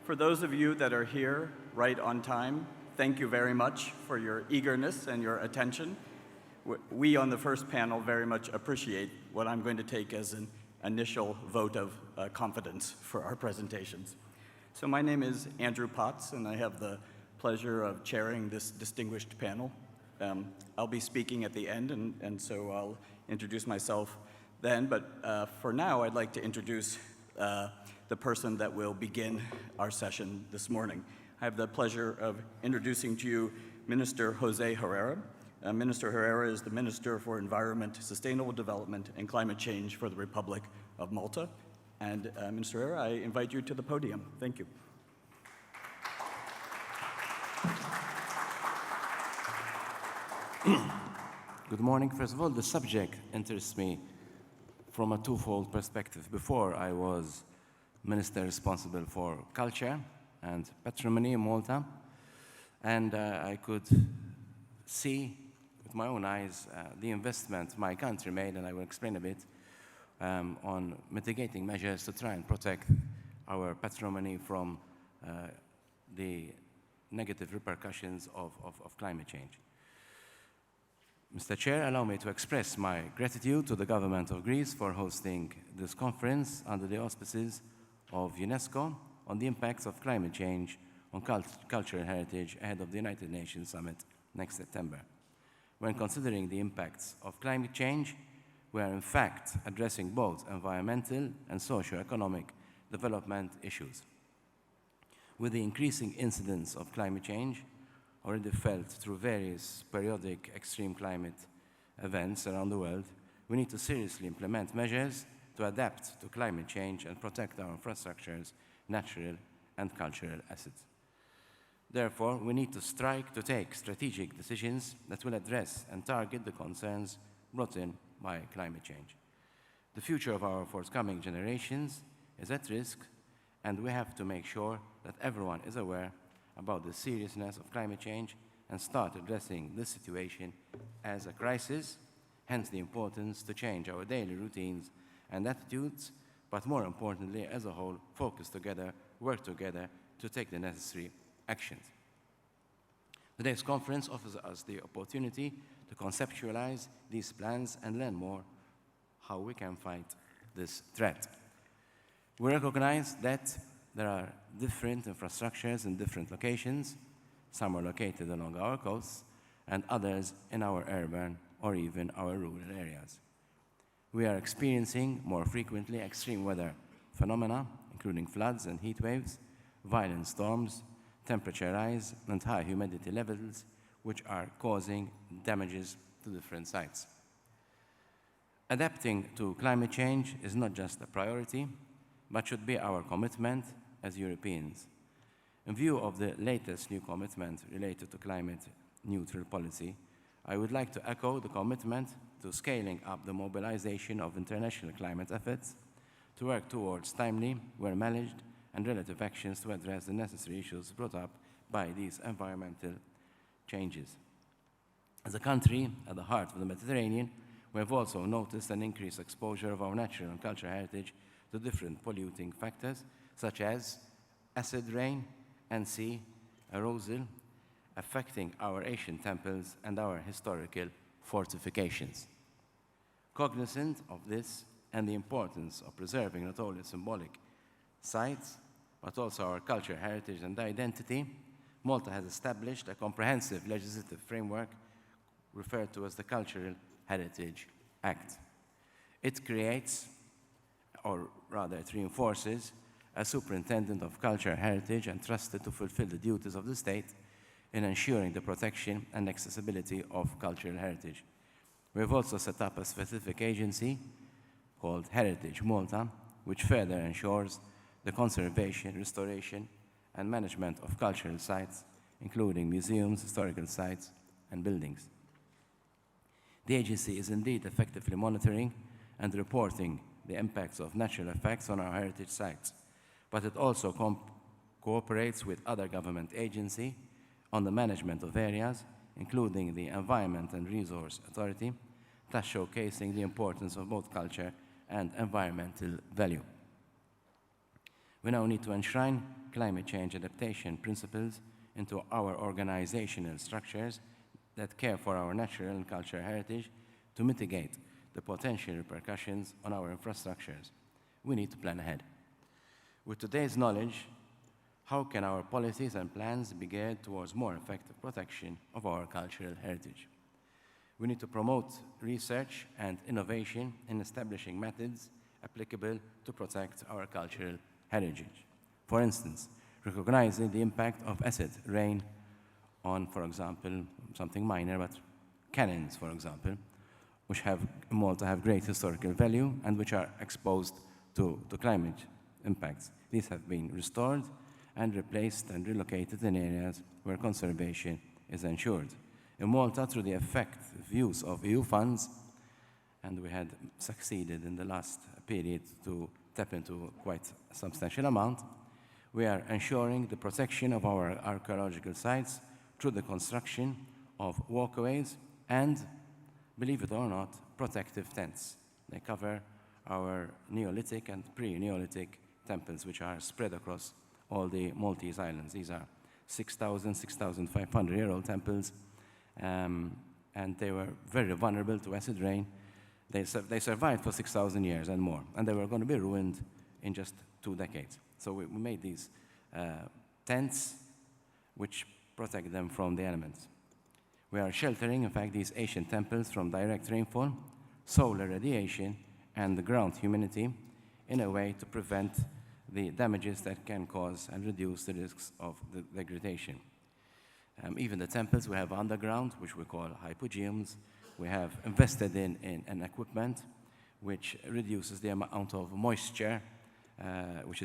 For those of you that are here right on time, thank you very much for your eagerness and your attention. We on the first panel very much appreciate what I'm going to take as an initial vote of confidence for our presentations. So my name is Andrew Potts, and I have the pleasure of chairing this distinguished panel. I'll be speaking at the end, and so I'll introduce myself then, but for now I'd like to introduce the person that will begin our session this morning. I have the pleasure of introducing to you Minister Jose Herrera. Minister Herrera is the Minister for Environment, Sustainable Development, and Climate Change for the Republic of Malta. And Minister Herrera, I invite you to the podium. Thank you. Good morning. First of all, the subject interests me from a twofold perspective. Before, I was Minister responsible for culture and patrimony in Malta, and I could see with my own eyes the investment my country made, and I will explain a bit, on mitigating measures to try and protect our patrimony from the negative repercussions of climate change. Mr. Chair, allow me to express my gratitude to the government of Greece for hosting this conference under the auspices of UNESCO on the impacts of climate change on cultural heritage ahead of the United Nations Summit next September. When considering the impacts of climate change, we are in fact addressing both environmental and socio-economic development issues. With the increasing incidence of climate change, already felt through various periodic extreme climate events around the world, we need to seriously implement measures to adapt to climate change and protect our infrastructures, natural and cultural assets. Therefore, we need to take strategic decisions that will address and target the concerns brought in by climate change. The future of our forthcoming generations is at risk, and we have to make sure that everyone is aware about the seriousness of climate change and start addressing this situation as a crisis, hence the importance to change our daily routines and attitudes, but more importantly, as a whole, focus together, work together to take the necessary actions. Today's conference offers us the opportunity to conceptualize these plans and learn more how we can fight this threat. We recognize that there are different infrastructures in different locations. Some are located along our coasts and others in our urban or even our rural areas. We are experiencing more frequently extreme weather phenomena, including floods and heat waves, violent storms, temperature rise, and high humidity levels, which are causing damages to different sites. Adapting to climate change is not just a priority, but should be our commitment as Europeans. In view of the latest new commitment related to climate-neutral policy, I would like to echo the commitment to scaling up the mobilization of international climate efforts to work towards timely, well-managed, and relative actions to address the necessary issues brought up by these environmental changes. As a country at the heart of the Mediterranean, we have also noticed an increased exposure of our natural and cultural heritage to different polluting factors, such as acid rain and sea erosion, affecting our ancient temples and our historical fortifications. Cognizant of this and the importance of preserving not only symbolic sites, but also our cultural heritage and identity, Malta has established a comprehensive legislative framework referred to as the Cultural Heritage Act. It creates, or rather it reinforces, a superintendent of cultural heritage entrusted to fulfill the duties of the state in ensuring the protection and accessibility of cultural heritage. We have also set up a specific agency called Heritage Malta, which further ensures the conservation, restoration, and management of cultural sites, including museums, historical sites, and buildings. The agency is indeed effectively monitoring and reporting the impacts of natural effects on our heritage sites, but it also cooperates with other government agencies on the management of areas, including the Environment and Resource Authority, thus showcasing the importance of both culture and environmental value. We now need to enshrine climate change adaptation principles into our organizational structures that care for our natural and cultural heritage to mitigate the potential repercussions on our infrastructures. We need to plan ahead. With today's knowledge, how can our policies and plans be geared towards more effective protection of our cultural heritage? We need to promote research and innovation in establishing methods applicable to protect our cultural heritage. For instance, recognizing the impact of acid rain on, for example, something minor, but cannons, for example, which have in Malta have great historical value and which are exposed to climate impacts. These have been restored and replaced and relocated in areas where conservation is ensured. In Malta, through the effective use of EU funds, and we had succeeded in the last period to tap into quite a substantial amount, we are ensuring the protection of our archaeological sites through the construction of walkways and, believe it or not, protective tents. They cover our Neolithic and pre-Neolithic temples, which are spread across all the Maltese islands. These are 6,000, 6,500-year-old temples, and they were very vulnerable to acid rain. They survived for 6,000 years and more, and they were going to be ruined in just 2 decades. So we made these tents which protect them from the elements. We are sheltering, in fact, these ancient temples from direct rainfall, solar radiation, and the ground humidity in a way to prevent the damages that can cause and reduce the risks of the degradation. Even the temples we have underground, which we call hypogeums. We have invested in an equipment which reduces the amount of moisture which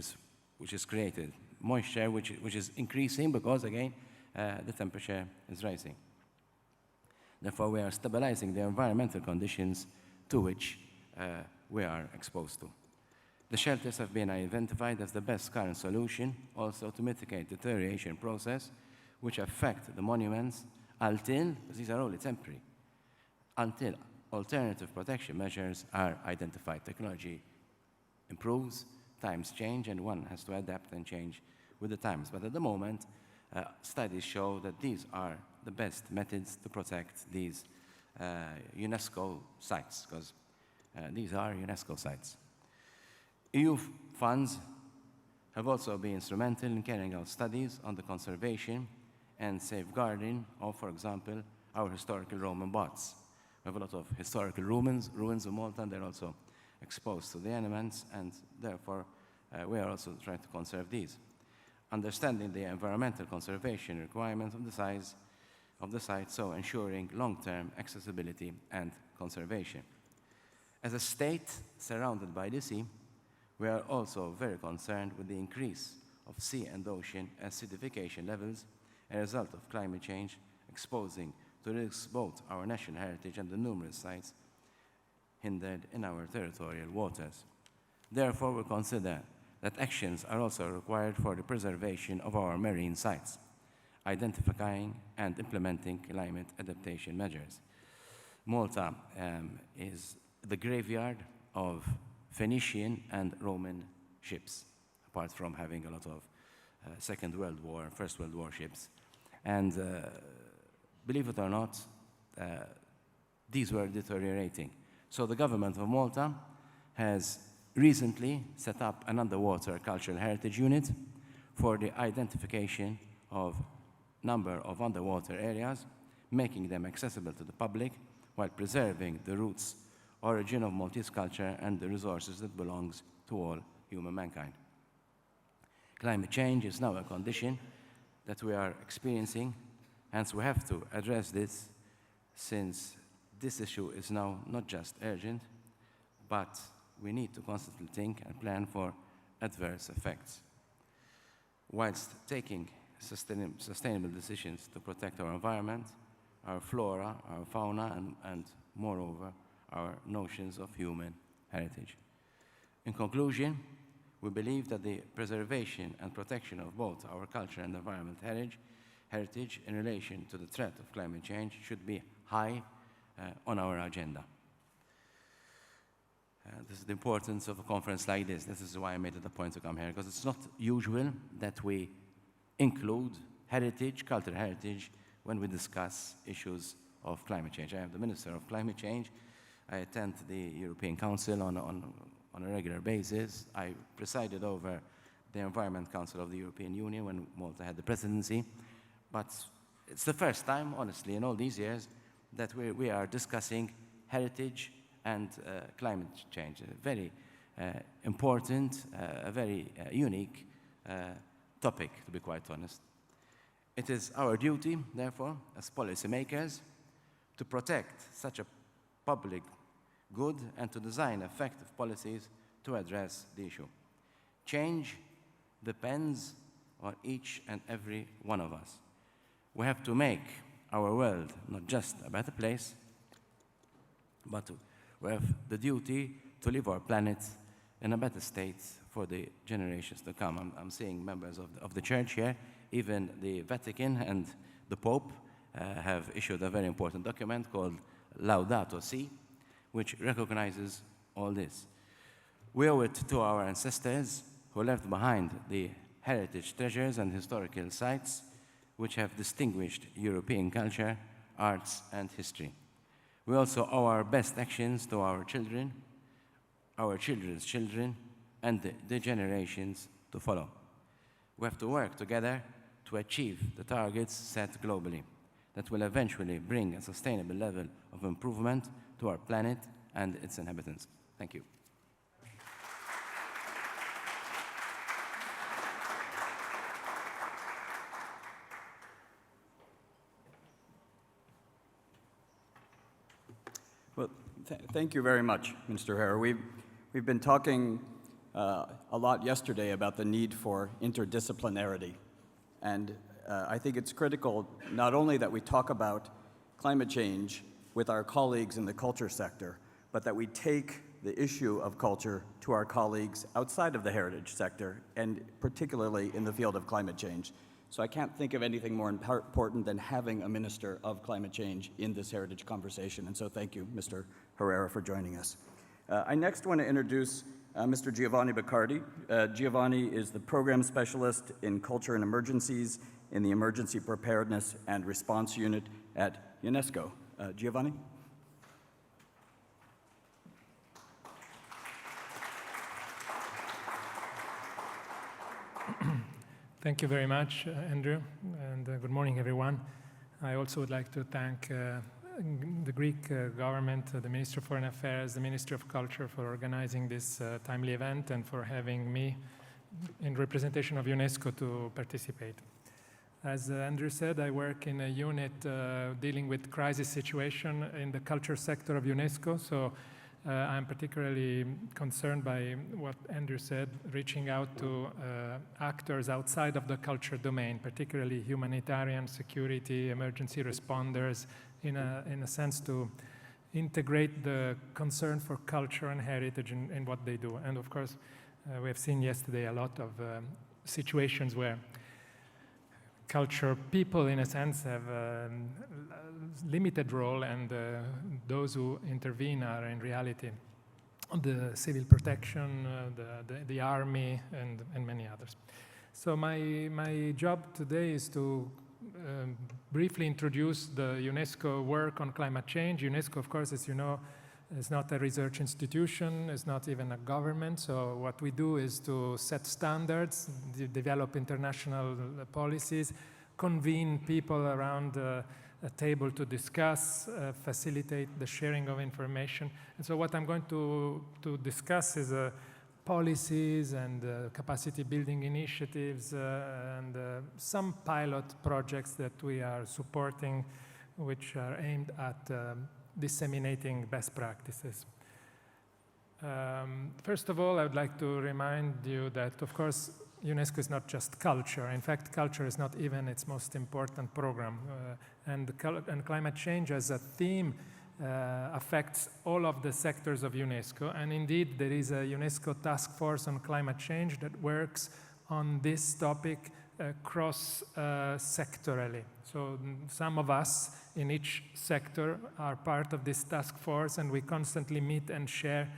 is created. Moisture which is increasing because, again, the temperature is rising. Therefore, we are stabilizing the environmental conditions to which we are exposed to. The shelters have been identified as the best current solution also to mitigate the deterioration process which affect the monuments until, these are only temporary, until alternative protection measures are identified. Technology improves, times change, and one has to adapt and change with the times. But at the moment, studies show that these are the best methods to protect these UNESCO sites, because these are UNESCO sites. EU funds have also been instrumental in carrying out studies on the conservation and safeguarding of, for example, our historical Roman baths. We have a lot of historical ruins in Malta, and they're also exposed to the elements, and therefore we are also trying to conserve these. Understanding the environmental conservation requirements of the site, so ensuring long-term accessibility and conservation. As a state surrounded by the sea, we are also very concerned with the increase of sea and ocean acidification levels as a result of climate change, exposing to risks both our national heritage and the numerous sites hindered in our territorial waters. Therefore, we consider that actions are also required for the preservation of our marine sites, identifying and implementing climate adaptation measures. Malta is the graveyard of Phoenician and Roman ships, apart from having a lot of Second World War and First World War ships. And believe it or not, these were deteriorating. So the government of Malta has recently set up an underwater cultural heritage unit for the identification of number of underwater areas, making them accessible to the public while preserving the roots, origin of Maltese culture and the resources that belongs to all human mankind. Climate change is now a condition that we are experiencing, hence we have to address this, since this issue is now not just urgent, but we need to constantly think and plan for adverse effects. Whilst taking sustainable decisions to protect our environment, our flora, our fauna, and moreover, our notions of human heritage. In conclusion, we believe that the preservation and protection of both our culture and environment heritage in relation to the threat of climate change should be high on our agenda. this is the importance of a conference like this. This is why I made it a point to come here, because it's not usual that we include heritage, cultural heritage, when we discuss issues of climate change. I am the Minister of Climate Change. I attend the European Council on a regular basis. I presided over the Environment Council of the European Union when Malta had the presidency. But it's the first time, honestly, in all these years, that we are discussing heritage and climate change. A very important, a very unique topic, to be quite honest. It is our duty, therefore, as policymakers, to protect such a public good and to design effective policies to address the issue. Change depends on each and every one of us. We have to make our world not just a better place, but we have the duty to leave our planet in a better state for the generations to come. I'm seeing members of the church here. Even the Vatican and the Pope have issued a very important document called Laudato Si, which recognizes all this. We owe it to our ancestors who left behind the heritage treasures and historical sites which have distinguished European culture, arts, and history. We also owe our best actions to our children, our children's children, and the generations to follow. We have to work together to achieve the targets set globally that will eventually bring a sustainable level of improvement to our planet and its inhabitants. Thank you. Well, thank you very much, Mr. Herrera. We've been talking a lot yesterday about the need for interdisciplinarity. And I think it's critical not only that we talk about climate change with our colleagues in the culture sector, but that we take the issue of culture to our colleagues outside of the heritage sector, and particularly in the field of climate change. So I can't think of anything more important than having a Minister of Climate Change in this heritage conversation. And so thank you, Mr. Herrera, for joining us. I next want to introduce Mr. Giovanni Boccardi. Giovanni is the Program Specialist in Culture and Emergencies in the Emergency Preparedness and Response Unit at UNESCO. Giovanni? Thank you very much, Andrew, and good morning, everyone. I also would like to thank the Greek government, the Minister of Foreign Affairs, the Ministry of Culture for organizing this timely event and for having me in representation of UNESCO to participate. As Andrew said, I work in a unit dealing with crisis situation in the culture sector of UNESCO, so I'm particularly concerned by what Andrew said, reaching out to actors outside of the culture domain, particularly humanitarian, security, emergency responders, in a sense to integrate the concern for culture and heritage in what they do. And of course, we have seen yesterday a lot of situations where culture people, in a sense, have a limited role, and those who intervene are, in reality, the civil protection, the army, and many others. So my job today is to briefly introduce the UNESCO work on climate change. UNESCO, of course, as you know, is not a research institution, it's not even a government, so what we do is to set standards, develop international policies, convene people around a table to discuss, facilitate the sharing of information. And so what I'm going to discuss is policies and capacity building initiatives and some pilot projects that we are supporting, which are aimed at disseminating best practices. First of all, I would like to remind you that, of course, UNESCO is not just culture. In fact, culture is not even its most important program. And climate change as a theme affects all of the sectors of UNESCO. And indeed, there is a UNESCO task force on climate change that works on this topic cross-sectorally. So some of us in each sector are part of this task force, and we constantly meet and share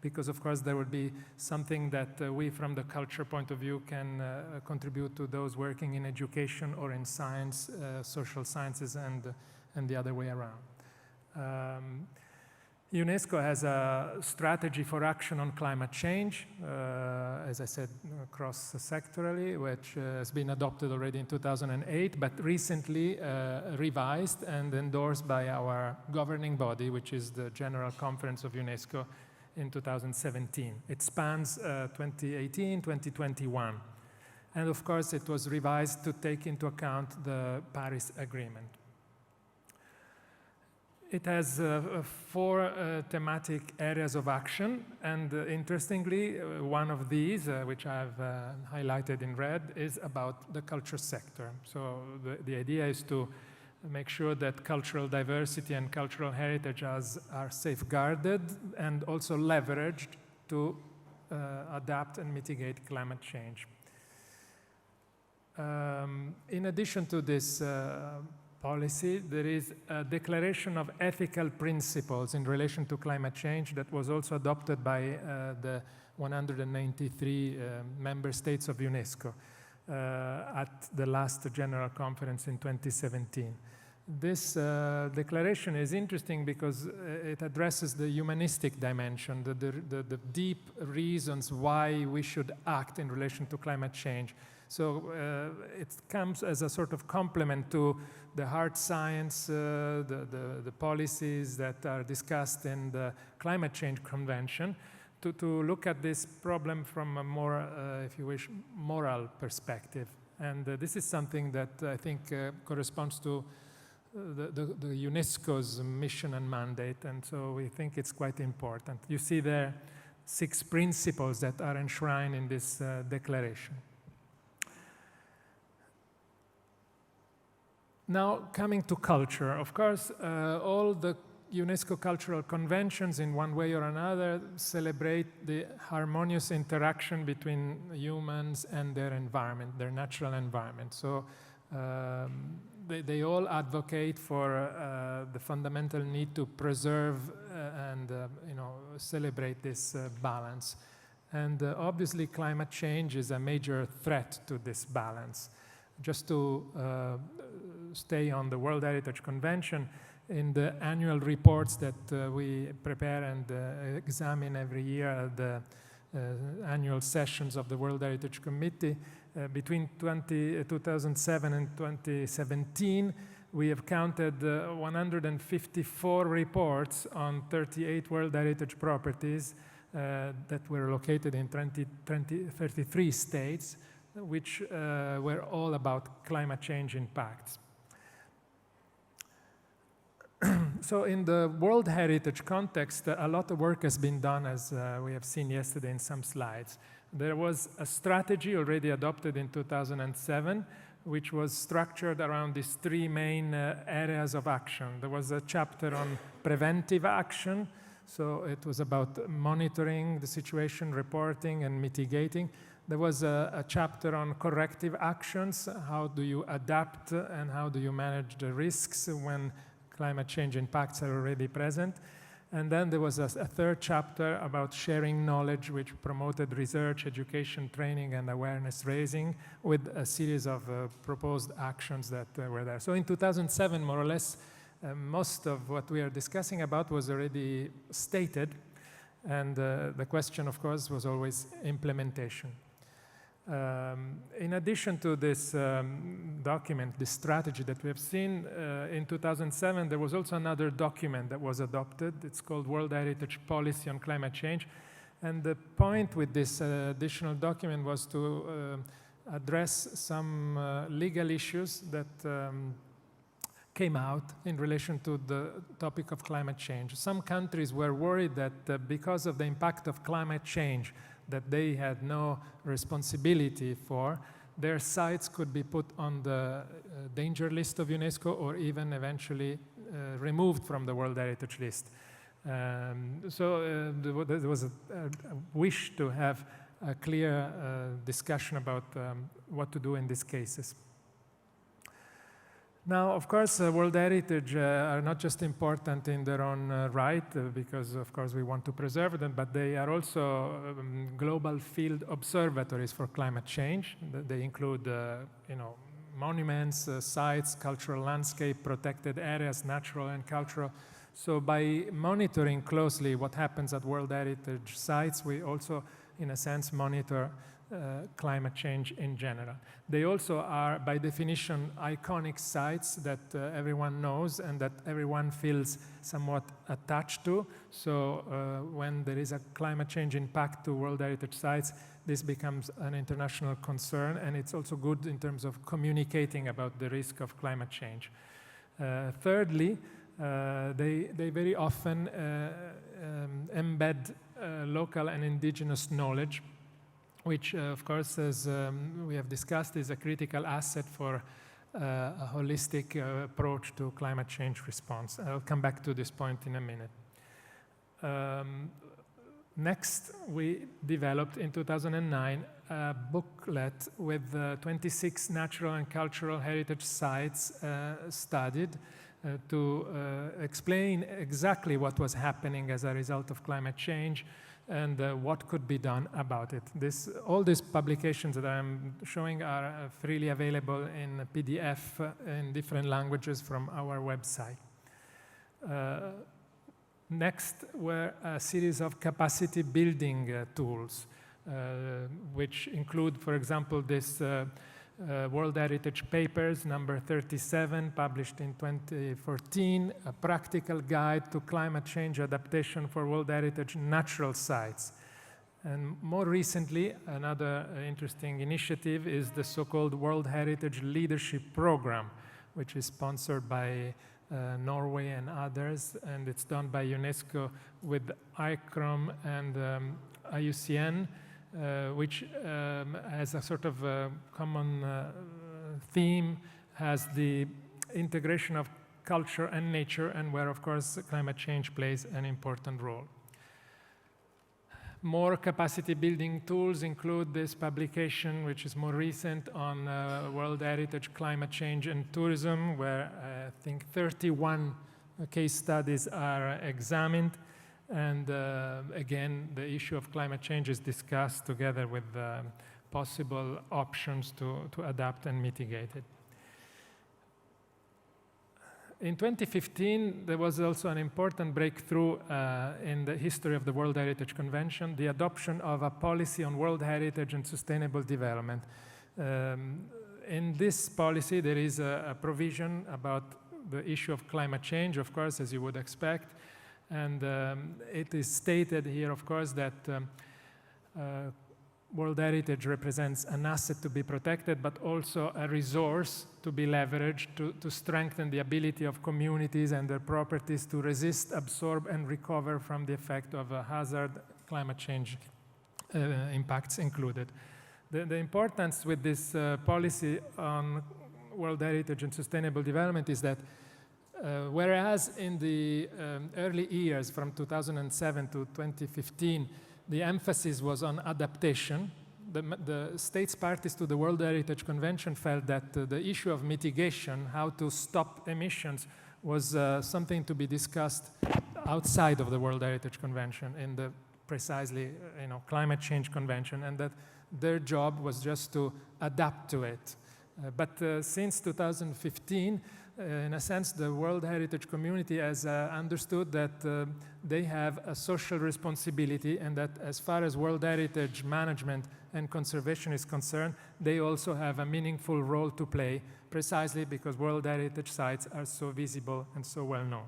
because of course there would be something that we from the culture point of view can contribute to those working in education or in science, social sciences, and the other way around. UNESCO has a strategy for action on climate change, as I said, cross-sectorally, which has been adopted already in 2008, but recently revised and endorsed by our governing body, which is the General Conference of UNESCO in 2017. It spans 2018, 2021. And of course, it was revised to take into account the Paris Agreement. It has 4 thematic areas of action, and interestingly, one of these, which I've highlighted in red, is about the culture sector. So the idea is to make sure that cultural diversity and cultural heritage are safeguarded and also leveraged to adapt and mitigate climate change. In addition to this policy, there is a declaration of ethical principles in relation to climate change that was also adopted by the 193 member states of UNESCO at the last General Conference in 2017. This declaration is interesting because it addresses the humanistic dimension, the deep reasons why we should act in relation to climate change. So it comes as a sort of complement to the hard science, the policies that are discussed in the Climate Change Convention, to look at this problem from a more, if you wish, moral perspective. And this is something that I think corresponds to the UNESCO's mission and mandate, and so we think it's quite important. You see there 6 principles that are enshrined in this declaration. Now, coming to culture, of course, all the UNESCO cultural conventions in one way or another celebrate the harmonious interaction between humans and their environment, their natural environment. So they all advocate for the fundamental need to preserve and celebrate this balance. And obviously climate change is a major threat to this balance. Just to stay on the World Heritage Convention, in the annual reports that we prepare and examine every year at the annual sessions of the World Heritage Committee, between 2007 and 2017, we have counted 154 reports on 38 World Heritage properties that were located in 33 states, which were all about climate change impacts. So in the World Heritage context, a lot of work has been done, as we have seen yesterday in some slides. There was a strategy already adopted in 2007, which was structured around these 3 main areas of action. There was a chapter on preventive action, so it was about monitoring the situation, reporting, and mitigating. There was a chapter on corrective actions. How do you adapt and how do you manage the risks when climate change impacts are already present? And then there was a 3rd chapter about sharing knowledge, which promoted research, education, training, and awareness raising with a series of proposed actions that were there. So in 2007, more or less, most of what we are discussing about was already stated. And the question, of course, was always implementation. In addition to this document, this strategy that we have seen, in 2007, there was also another document that was adopted. It's called World Heritage Policy on Climate Change. And the point with this additional document was to address some legal issues that came out in relation to the topic of climate change. Some countries were worried that because of the impact of climate change that they had no responsibility for, their sites could be put on the danger list of UNESCO or even eventually removed from the World Heritage List. So there was a wish to have a clear discussion about what to do in these cases. Now, of course, World Heritage are not just important in their own right, because, of course, we want to preserve them, but they are also global field observatories for climate change. They include, monuments, sites, cultural landscape, protected areas, natural and cultural. So by monitoring closely what happens at World Heritage sites, we also, in a sense, monitor climate change in general. They also are, by definition, iconic sites that everyone knows and that everyone feels somewhat attached to. So when there is a climate change impact to World Heritage sites, this becomes an international concern, and it's also good in terms of communicating about the risk of climate change. Thirdly, they very often embed local and indigenous knowledge, which, of course, as we have discussed, is a critical asset for a holistic approach to climate change response. I'll come back to this point in a minute. Next, we developed in 2009 a booklet with 26 natural and cultural heritage sites studied to explain exactly what was happening as a result of climate change and what could be done about it. All these publications that I'm showing are freely available in PDF in different languages from our website. Next were a series of capacity building tools, which include, for example, this World Heritage Papers, number 37, published in 2014, a practical guide to climate change adaptation for World Heritage natural sites. And more recently, another interesting initiative is the so-called World Heritage Leadership Program, which is sponsored by Norway and others, and it's done by UNESCO with ICOMOS and IUCN, which has a sort of common theme, has the integration of culture and nature, and where, of course, climate change plays an important role. More capacity building tools include this publication, which is more recent, on World Heritage, climate change and tourism, where I think 31 case studies are examined. And again, the issue of climate change is discussed together with possible options to adapt and mitigate it. In 2015, there was also an important breakthrough in the history of the World Heritage Convention, the adoption of a policy on World Heritage and sustainable development. In this policy, there is a provision about the issue of climate change, of course, as you would expect. And it is stated here, of course, that World Heritage represents an asset to be protected, but also a resource to be leveraged to strengthen the ability of communities and their properties to resist, absorb, and recover from the effect of a hazard, climate change impacts included. The importance with this policy on World Heritage and sustainable development is that whereas in the early years from 2007 to 2015, the emphasis was on adaptation, the states parties to the World Heritage Convention felt that the issue of mitigation, how to stop emissions, was something to be discussed outside of the World Heritage Convention in the precisely climate change convention, and that their job was just to adapt to it. But since 2015, in a sense, the World Heritage community has understood that they have a social responsibility, and that as far as World Heritage management and conservation is concerned, they also have a meaningful role to play, precisely because World Heritage sites are so visible and so well known.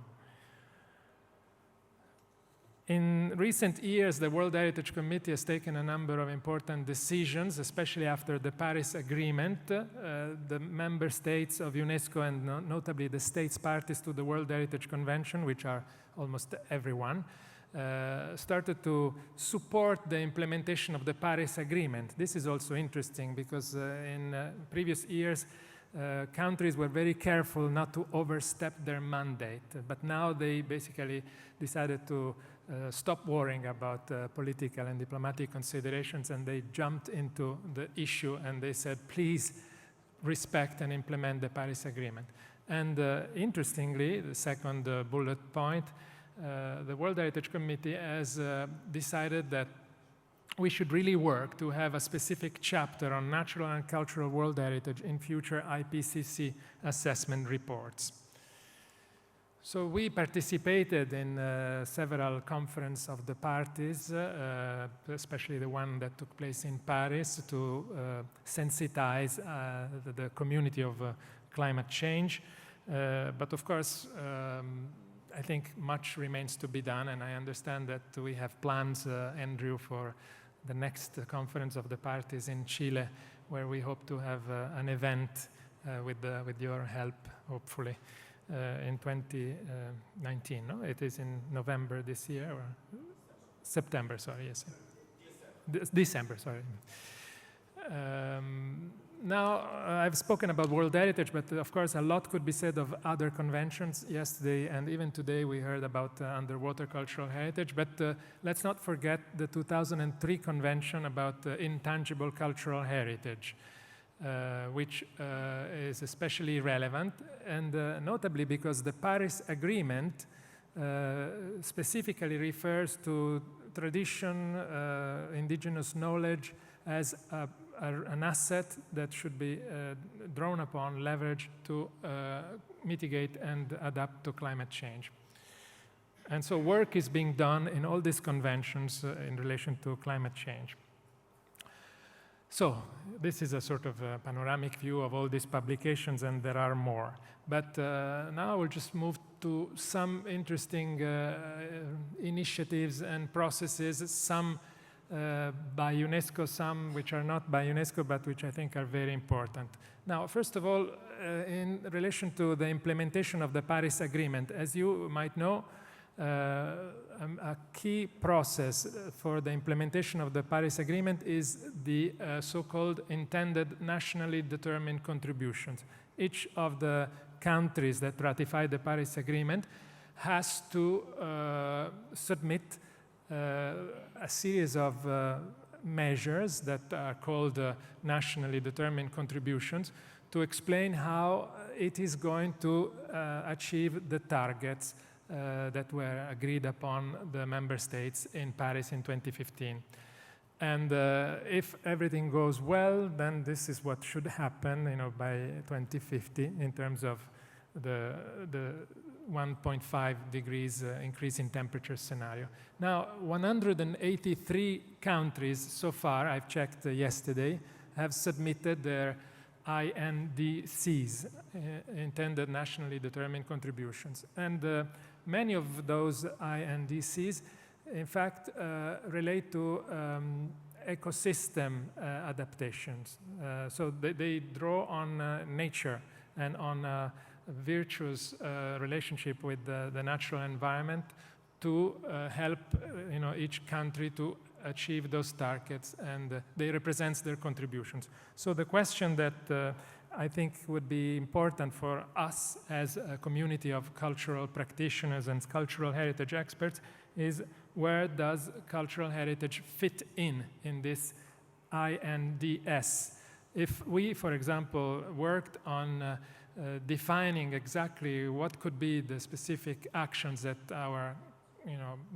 In recent years, the World Heritage Committee has taken a number of important decisions, especially after the Paris Agreement. The member states of UNESCO, and notably the states parties to the World Heritage Convention, which are almost everyone, started to support the implementation of the Paris Agreement. This is also interesting because in previous years, countries were very careful not to overstep their mandate, but now they basically decided to stop worrying about political and diplomatic considerations, and they jumped into the issue and they said, please respect and implement the Paris Agreement. And interestingly, the second bullet point, the World Heritage Committee has decided that we should really work to have a specific chapter on natural and cultural world heritage in future IPCC assessment reports. So we participated in several conferences of the parties, especially the one that took place in Paris, to sensitize the community of climate change. But of course, I think much remains to be done, and I understand that we have plans, Andrew, for the next conference of the parties in Chile, where we hope to have an event with your help, hopefully. In 2019, no? It is in November this year, or September, sorry, yes. December, sorry. Now, I've spoken about World Heritage, but of course a lot could be said of other conventions. Yesterday and even today we heard about underwater cultural heritage, but let's not forget the 2003 Convention about intangible cultural heritage. Which is especially relevant, and notably because the Paris Agreement specifically refers to tradition, indigenous knowledge as an asset that should be drawn upon, leveraged to mitigate and adapt to climate change. And so work is being done in all these conventions in relation to climate change. So this is a sort of a panoramic view of all these publications, and there are more. But now we'll just move to some interesting initiatives and processes, some by UNESCO, some which are not by UNESCO, but which I think are very important. Now, first of all, in relation to the implementation of the Paris Agreement, as you might know, a key process for the implementation of the Paris Agreement is the so-called intended nationally determined contributions. Each of the countries that ratify the Paris Agreement has to submit a series of measures that are called nationally determined contributions to explain how it is going to achieve the targets that were agreed upon the member states in Paris in 2015. And if everything goes well, then this is what should happen, by 2050 in terms of the 1.5 degrees increase in temperature scenario. Now, 183 countries so far, I've checked yesterday, have submitted their INDCs, intended nationally determined contributions. And many of those INDCs, in fact, relate to ecosystem adaptations. So they draw on nature and on a virtuous relationship with the natural environment to help each country to achieve those targets, and they represent their contributions. So the question that I think would be important for us as a community of cultural practitioners and cultural heritage experts is, where does cultural heritage fit in this INDS? If we, for example, worked on defining exactly what could be the specific actions that our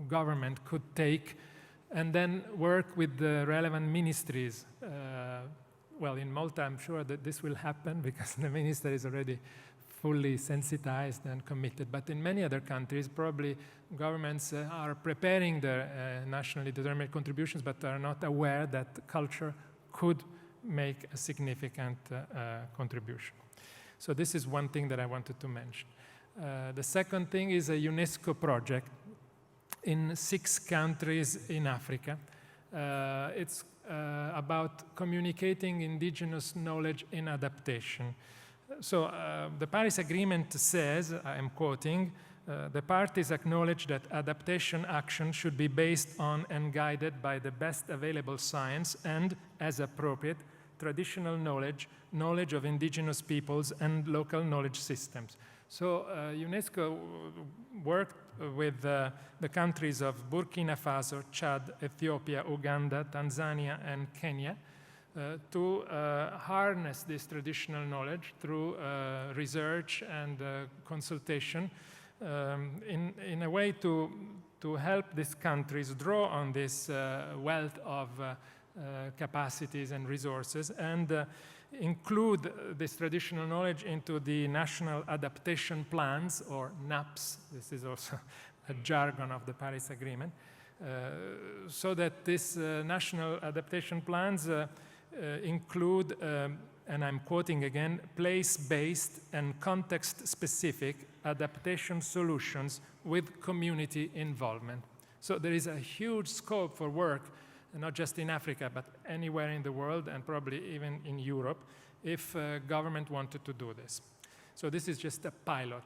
government could take, and then work with the relevant ministries. Well, in Malta, I'm sure that this will happen because the minister is already fully sensitized and committed. But in many other countries, probably governments are preparing their nationally determined contributions, but are not aware that culture could make a significant contribution. So this is one thing that I wanted to mention. The second thing is a UNESCO project in 6 countries in Africa. It's about communicating indigenous knowledge in adaptation. So the Paris Agreement says, I am quoting, the parties acknowledge that adaptation action should be based on and guided by the best available science and, as appropriate, traditional knowledge, knowledge of indigenous peoples, and local knowledge systems. So UNESCO worked with the countries of Burkina Faso, Chad, Ethiopia, Uganda, Tanzania, and Kenya to harness this traditional knowledge through research and consultation in a way to help these countries draw on this wealth of capacities and resources and include this traditional knowledge into the national adaptation plans, or NAPs. This is also a jargon of the Paris Agreement, so that these national adaptation plans include, and I'm quoting again, place-based and context-specific adaptation solutions with community involvement. So there is a huge scope for work, not just in Africa, but anywhere in the world, and probably even in Europe, if government wanted to do this. So this is just a pilot.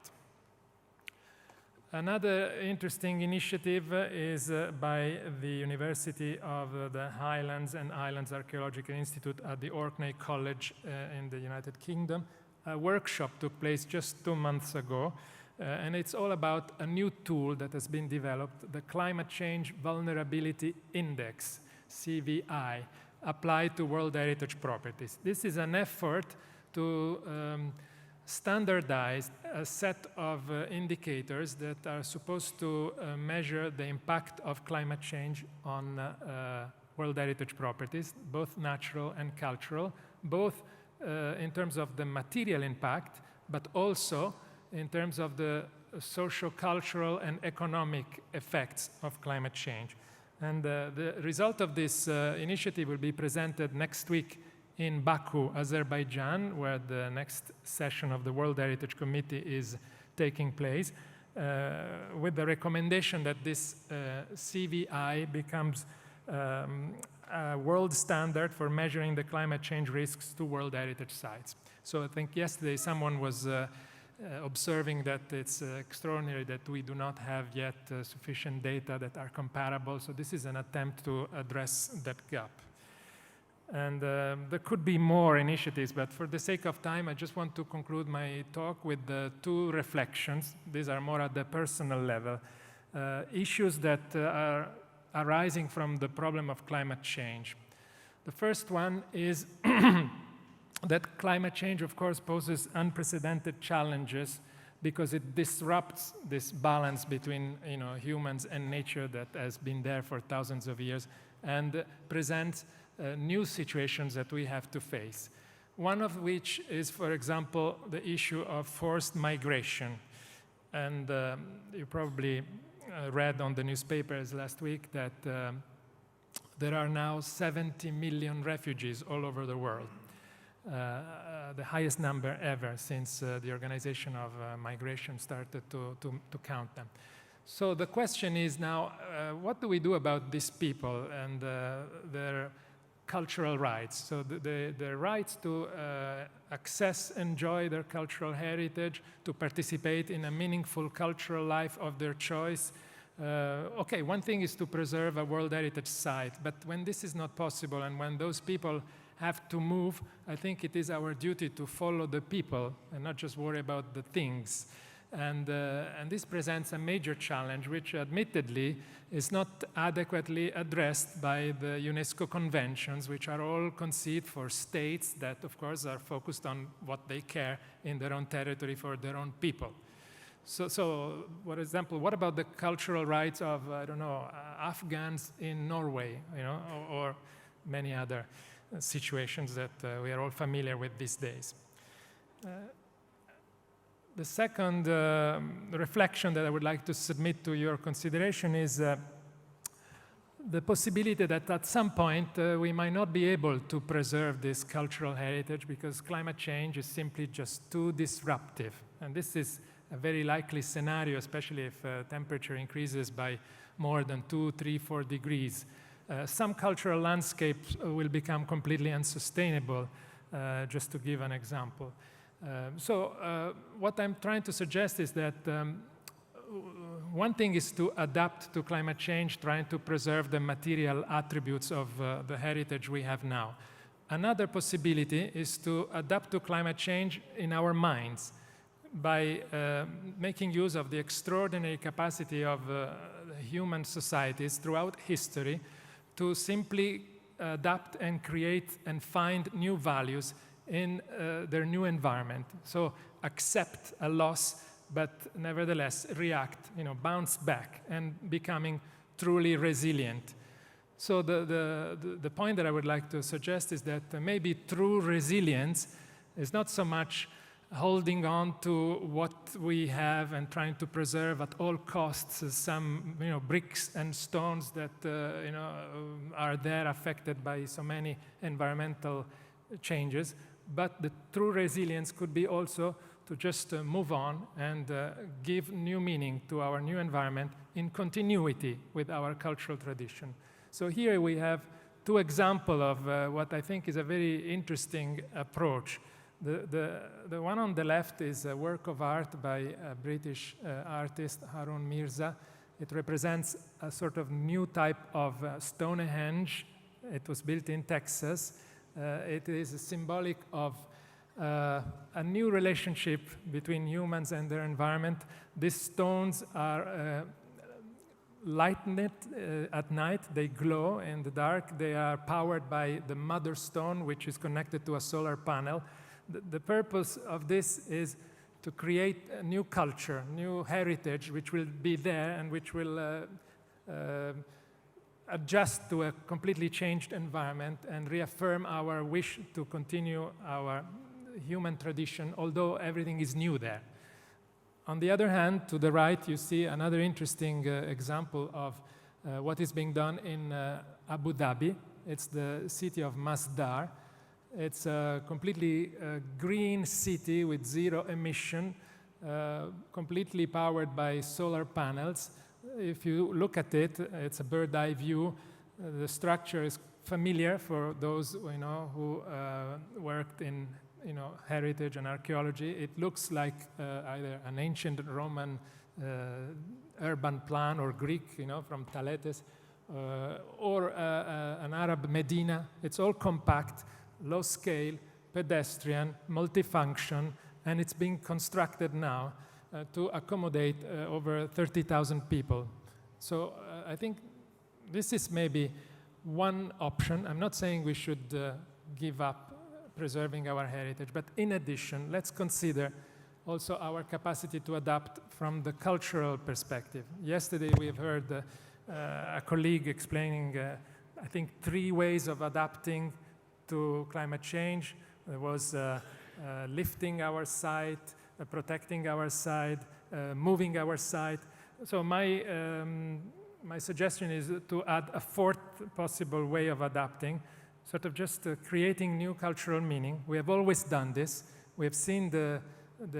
Another interesting initiative is by the University of the Highlands and Islands Archaeological Institute at the Orkney College in the United Kingdom. A workshop took place just 2 months ago, and it's all about a new tool that has been developed, the Climate Change Vulnerability Index, CVI, applied to World Heritage properties. This is an effort to standardize a set of indicators that are supposed to measure the impact of climate change on World Heritage properties, both natural and cultural, both in terms of the material impact, but also in terms of the socio-cultural and economic effects of climate change. And the result of this initiative will be presented next week in Baku, Azerbaijan, where the next session of the World Heritage Committee is taking place, with the recommendation that this CVI becomes a world standard for measuring the climate change risks to World Heritage sites. So I think yesterday someone was observing that it's extraordinary that we do not have yet sufficient data that are comparable. So this is an attempt to address that gap. And there could be more initiatives, but for the sake of time, I just want to conclude my talk with the 2 reflections. These are more at the personal level. Issues that are arising from the problem of climate change. The first one is that climate change, of course, poses unprecedented challenges because it disrupts this balance between humans and nature that has been there for thousands of years and presents new situations that we have to face. One of which is, for example, the issue of forced migration. And you probably read on the newspapers last week that there are now 70 million refugees all over the world. The highest number ever since the Organization of Migration started to count them. So the question is now, what do we do about these people and their cultural rights? So the rights to access, enjoy their cultural heritage, to participate in a meaningful cultural life of their choice. Okay, one thing is to preserve a World Heritage site, but when this is not possible and when those people have to move, I think it is our duty to follow the people and not just worry about the things. And this presents a major challenge, which admittedly is not adequately addressed by the UNESCO conventions, which are all conceived for states that, of course, are focused on what they care in their own territory for their own people. So for example, what about the cultural rights of, I don't know, Afghans in Norway, or many other situations that we are all familiar with these days? The second reflection that I would like to submit to your consideration is the possibility that at some point we might not be able to preserve this cultural heritage because climate change is simply just too disruptive. And this is a very likely scenario, especially if temperature increases by more than 2, 3, 4 degrees. Some cultural landscapes will become completely unsustainable, just to give an example. So what I'm trying to suggest is that one thing is to adapt to climate change, trying to preserve the material attributes of the heritage we have now. Another possibility is to adapt to climate change in our minds by making use of the extraordinary capacity of human societies throughout history to simply adapt and create and find new values in their new environment. So accept a loss, but nevertheless react, bounce back and becoming truly resilient. So the point that I would like to suggest is that maybe true resilience is not so much holding on to what we have and trying to preserve at all costs some bricks and stones that are there affected by so many environmental changes. But the true resilience could be also to just move on and give new meaning to our new environment in continuity with our cultural tradition. So here we have two examples of what I think is a very interesting approach. The one on the left is a work of art by a British artist, Harun Mirza. It represents a sort of new type of Stonehenge. It was built in Texas. It is symbolic of a new relationship between humans and their environment. These stones are lightened at night. They glow in the dark. They are powered by the mother stone, which is connected to a solar panel. The purpose of this is to create a new culture, new heritage, which will be there and which will adjust to a completely changed environment and reaffirm our wish to continue our human tradition, although everything is new there. On the other hand, to the right, you see another interesting example of what is being done in Abu Dhabi. It's the city of Masdar. It's a completely green city with zero emission, completely powered by solar panels. If you look at it, it's a bird's eye view. The structure is familiar for those who worked in heritage and archaeology. It looks like either an ancient Roman urban plan or Greek, from Thaletes, or an Arab Medina. It's all compact, low scale, pedestrian, multifunction, and it's being constructed now to accommodate over 30,000 people. So I think this is maybe one option. I'm not saying we should give up preserving our heritage, but in addition, let's consider also our capacity to adapt from the cultural perspective. Yesterday we have heard a colleague explaining, I think, 3 ways of adapting to climate change. There was lifting our site, protecting our site, moving our site. So my suggestion is to add a 4th possible way of adapting, sort of just creating new cultural meaning. We have always done this. We have seen the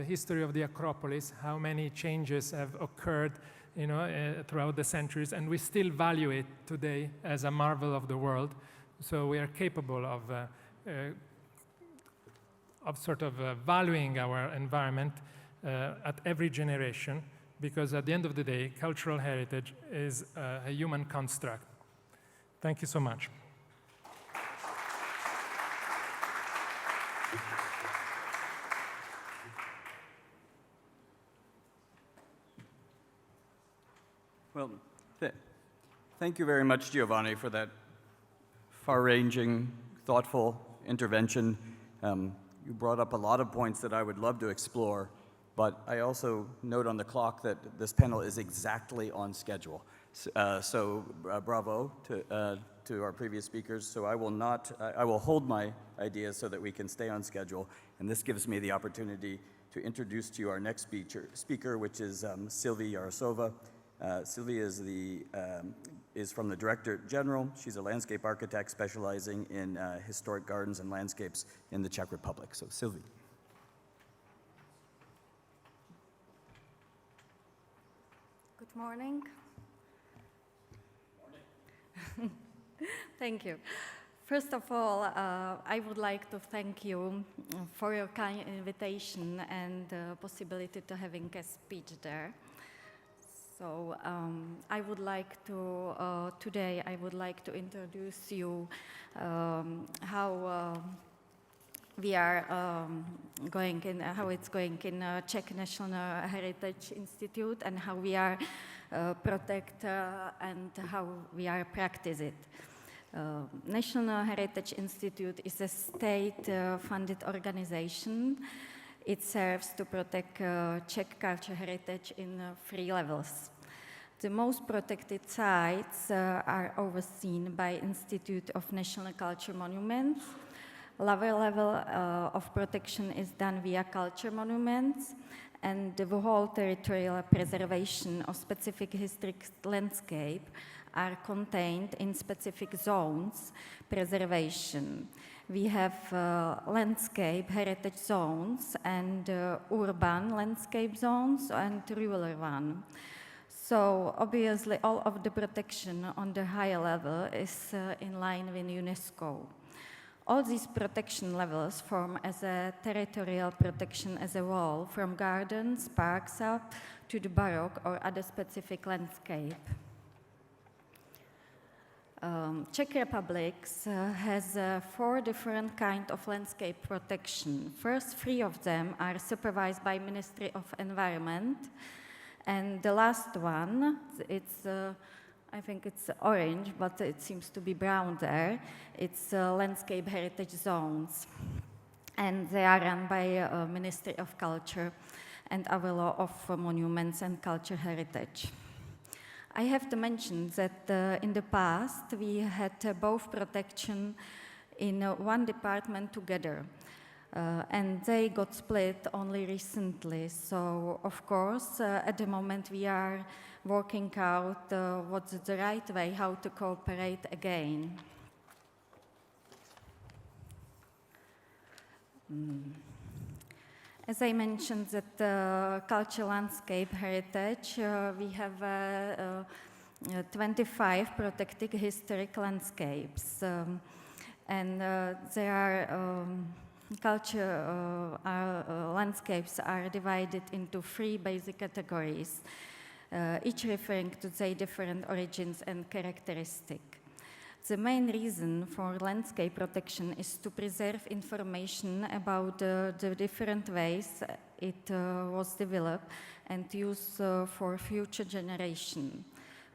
history of the Acropolis, how many changes have occurred throughout the centuries, and we still value it today as a marvel of the world. So we are capable of sort of valuing our environment at every generation, because at the end of the day, cultural heritage is a human construct. Thank you so much. Well, thank you very much, Giovanni, for that far-ranging, thoughtful intervention. You brought up a lot of points that I would love to explore, but I also note on the clock that this panel is exactly on schedule. So bravo to our previous speakers. So I will hold my ideas so that we can stay on schedule, and this gives me the opportunity to introduce to you our next speaker, which is S.I.Jaresova. Sylvia is from the Directorate Generale. She's a landscape architect specializing in historic gardens and landscapes in the Czech Republic. So, Sylvie. Good morning. Morning. Thank you. First of all, I would like to thank you for your kind invitation and the possibility to having a speech there. So I would like to, today I would like to introduce you how we are going in, how it's going in Czech National Heritage Institute and how we are protect and how we are practice it. National Heritage Institute is a state-funded organization. It serves to protect Czech cultural heritage in 3 levels. The most protected sites are overseen by Institute of National Culture Monuments. Lower level of protection is done via culture monuments, and the whole territorial preservation of specific historic landscape are contained in specific zones preservation. We have landscape heritage zones and urban landscape zones and rural one. So obviously all of the protection on the higher level is in line with UNESCO. All these protection levels form as a territorial protection as a whole, from gardens, parks up to the Baroque or other specific landscape. Czech Republic has 4 different kinds of landscape protection. First 3 of them are supervised by Ministry of Environment, and the last one, it's I think it's orange, but it seems to be brown there. It's landscape heritage zones, and they are run by Ministry of Culture and our law of monuments and culture heritage. I have to mention that in the past we had both protection in one department together, and they got split only recently. So of course at the moment we are working out what's the right way, how to cooperate again. As I mentioned, that cultural landscape heritage, we have 25 protected historic landscapes, and there are landscapes are divided into 3 basic categories, each referring to their different origins and characteristics. The main reason for landscape protection is to preserve information about the different ways it was developed and used for future generation.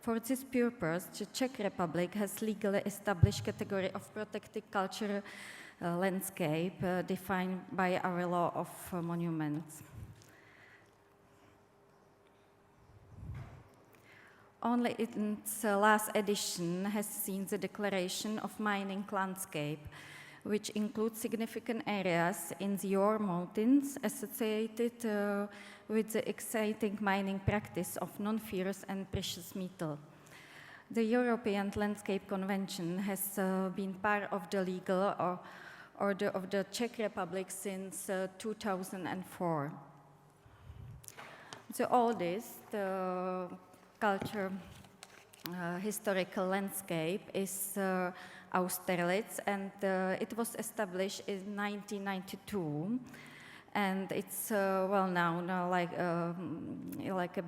For this purpose, the Czech Republic has legally established category of protected cultural landscape defined by our law of monuments. Only its last edition has seen the declaration of mining landscape, which includes significant areas in the Ore Mountains associated with the exciting mining practice of non-ferrous and precious metal. The European Landscape Convention has been part of the legal order of the Czech Republic since 2004. The oldest culture historical landscape is Austerlitz, and it was established in 1992, and it's well known like a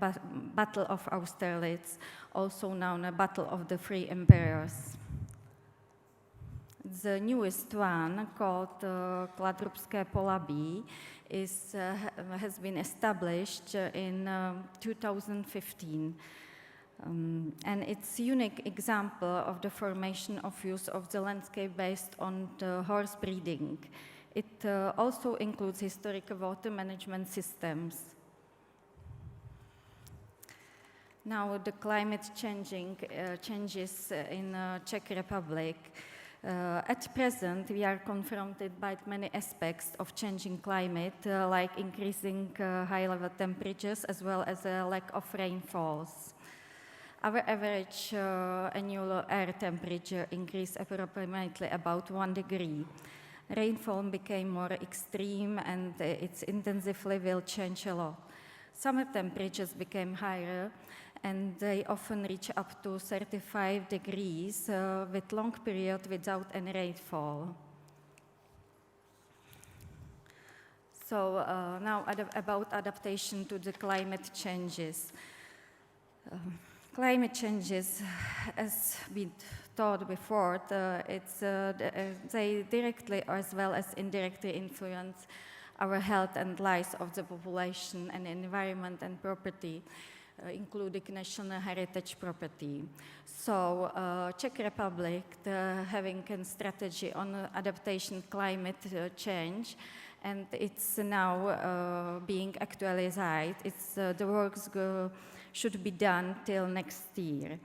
Battle of Austerlitz, also known as Battle of the Three Emperors. The newest one, called Kladrubské Polabí, has been established in 2015. And it's a unique example of the formation of use of the landscape based on the horse breeding. It also includes historical water management systems. Now the climate changes in Czech Republic. At present, we are confronted by many aspects of changing climate, like increasing high-level temperatures as well as a lack of rainfalls. Our average annual air temperature increased approximately about 1 degree. Rainfall became more extreme and its intensity will change a lot. Summer temperatures became higher and they often reach up to 35 degrees with long period without any rainfall. So now about adaptation to the climate changes. Climate changes, as we thought before, they directly as well as indirectly influence our health and lives of the population and environment and property. including national heritage property. So Czech Republic, having a strategy on adaptation climate change, and it's now being actualized. The works should be done till next year.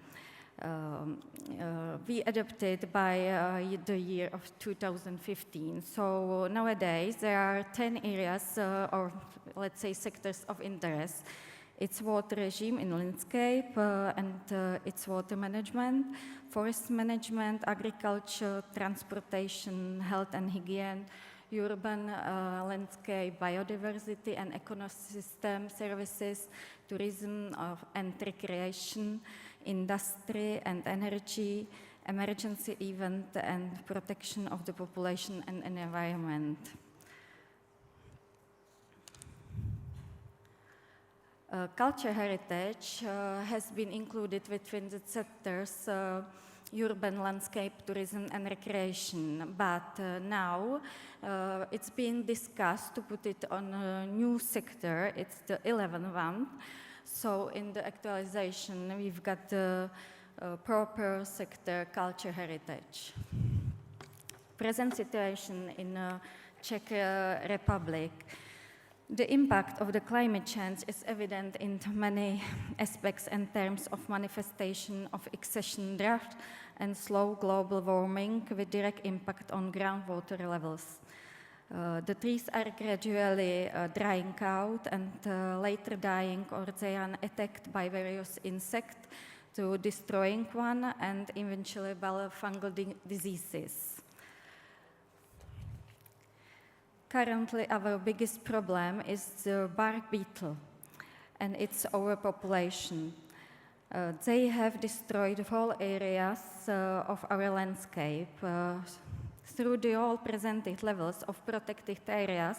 We adopted by the year of 2015. So nowadays there are 10 areas or let's say sectors of interest. It's water regime in landscape and it's water management, forest management, agriculture, transportation, health and hygiene, urban landscape, biodiversity and ecosystem services, tourism and recreation, industry and energy, emergency event and protection of the population and environment. Culture heritage has been included within the sectors urban landscape, tourism and recreation, but now it's being discussed to put it on a new sector. It's the 11th one. So in the actualization, we've got the proper sector culture heritage. Present situation in Czech Republic. The impact of the climate change is evident in many aspects and terms of manifestation of excession drought and slow global warming with direct impact on groundwater levels. The trees are gradually drying out and later dying, or they are attacked by various insects to destroying one and eventually by fungal diseases. Currently, our biggest problem is the bark beetle and its overpopulation. They have destroyed whole areas of our landscape. Through the all presented levels of protected areas,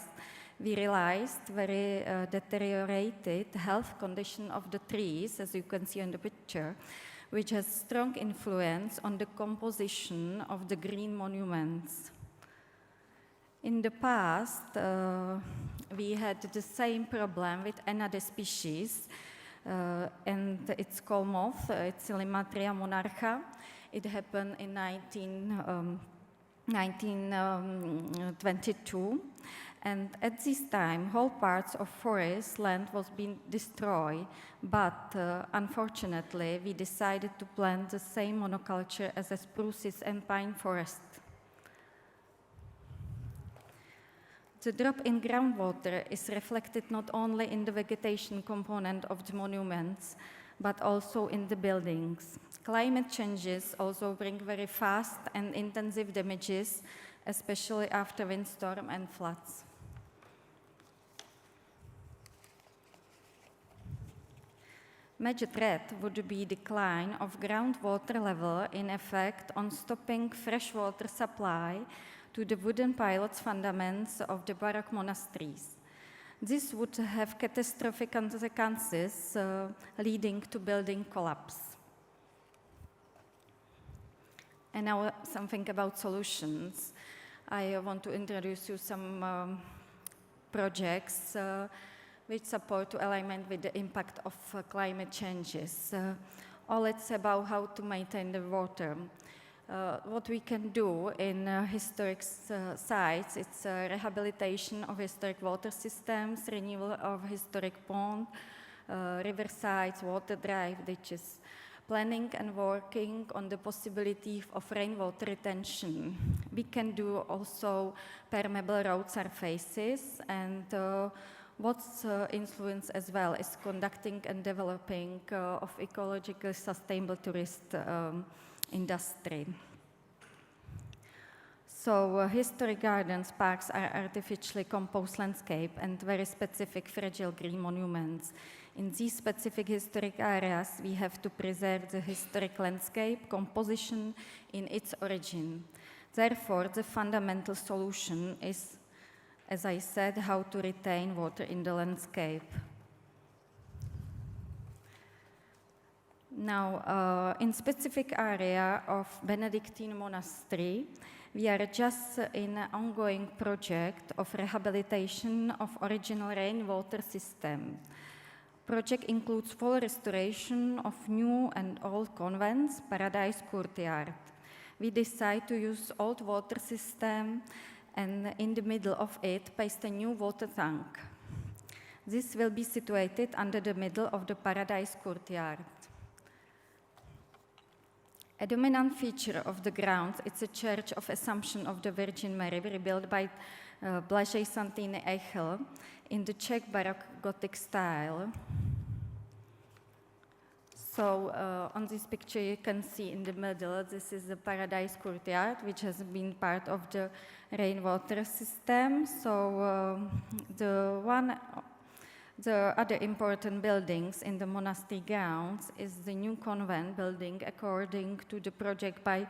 we realized very deteriorated health condition of the trees, as you can see on the picture, which has strong influence on the composition of the green monuments. In the past, we had the same problem with another species, and it's called moth, it's Limatria monarcha. It happened in 1922, and at this time, whole parts of forest land was being destroyed, but unfortunately, we decided to plant the same monoculture as the spruces and pine forest. The drop in groundwater is reflected not only in the vegetation component of the monuments, but also in the buildings. Climate changes also bring very fast and intensive damages, especially after windstorm and floods. Major threat would be decline of groundwater level in effect on stopping freshwater supply to the wooden pilots fundaments of the Baroque monasteries. This would have catastrophic consequences leading to building collapse. And now something about solutions. I want to introduce you some projects which support to alignment with the impact of climate changes. All it's about how to maintain the water. What we can do in historic sites, it's rehabilitation of historic water systems, renewal of historic pond, riversides, water drive ditches, planning and working on the possibility of rainwater retention. We can do also permeable road surfaces, and what's influence as well is conducting and developing of ecologically sustainable tourist industry. So historic gardens, parks are artificially composed landscape and very specific fragile green monuments. In these specific historic areas, we have to preserve the historic landscape composition in its origin. Therefore, the fundamental solution is, as I said, how to retain water in the landscape. Now, in specific area of Benedictine monastery, we are just in an ongoing project of rehabilitation of original rainwater system. Project includes full restoration of new and old convents, Paradise Courtyard. We decide to use old water system and in the middle of it paste a new water tank. This will be situated under the middle of the Paradise Courtyard. A dominant feature of the grounds is a Church of Assumption of the Virgin Mary, rebuilt by Blažej Santini Eichel in the Czech Baroque Gothic style. So on this picture you can see in the middle, this is the Paradise Courtyard, which has been part of the rainwater system. So the other important buildings in the monastery grounds is the new convent building according to the project by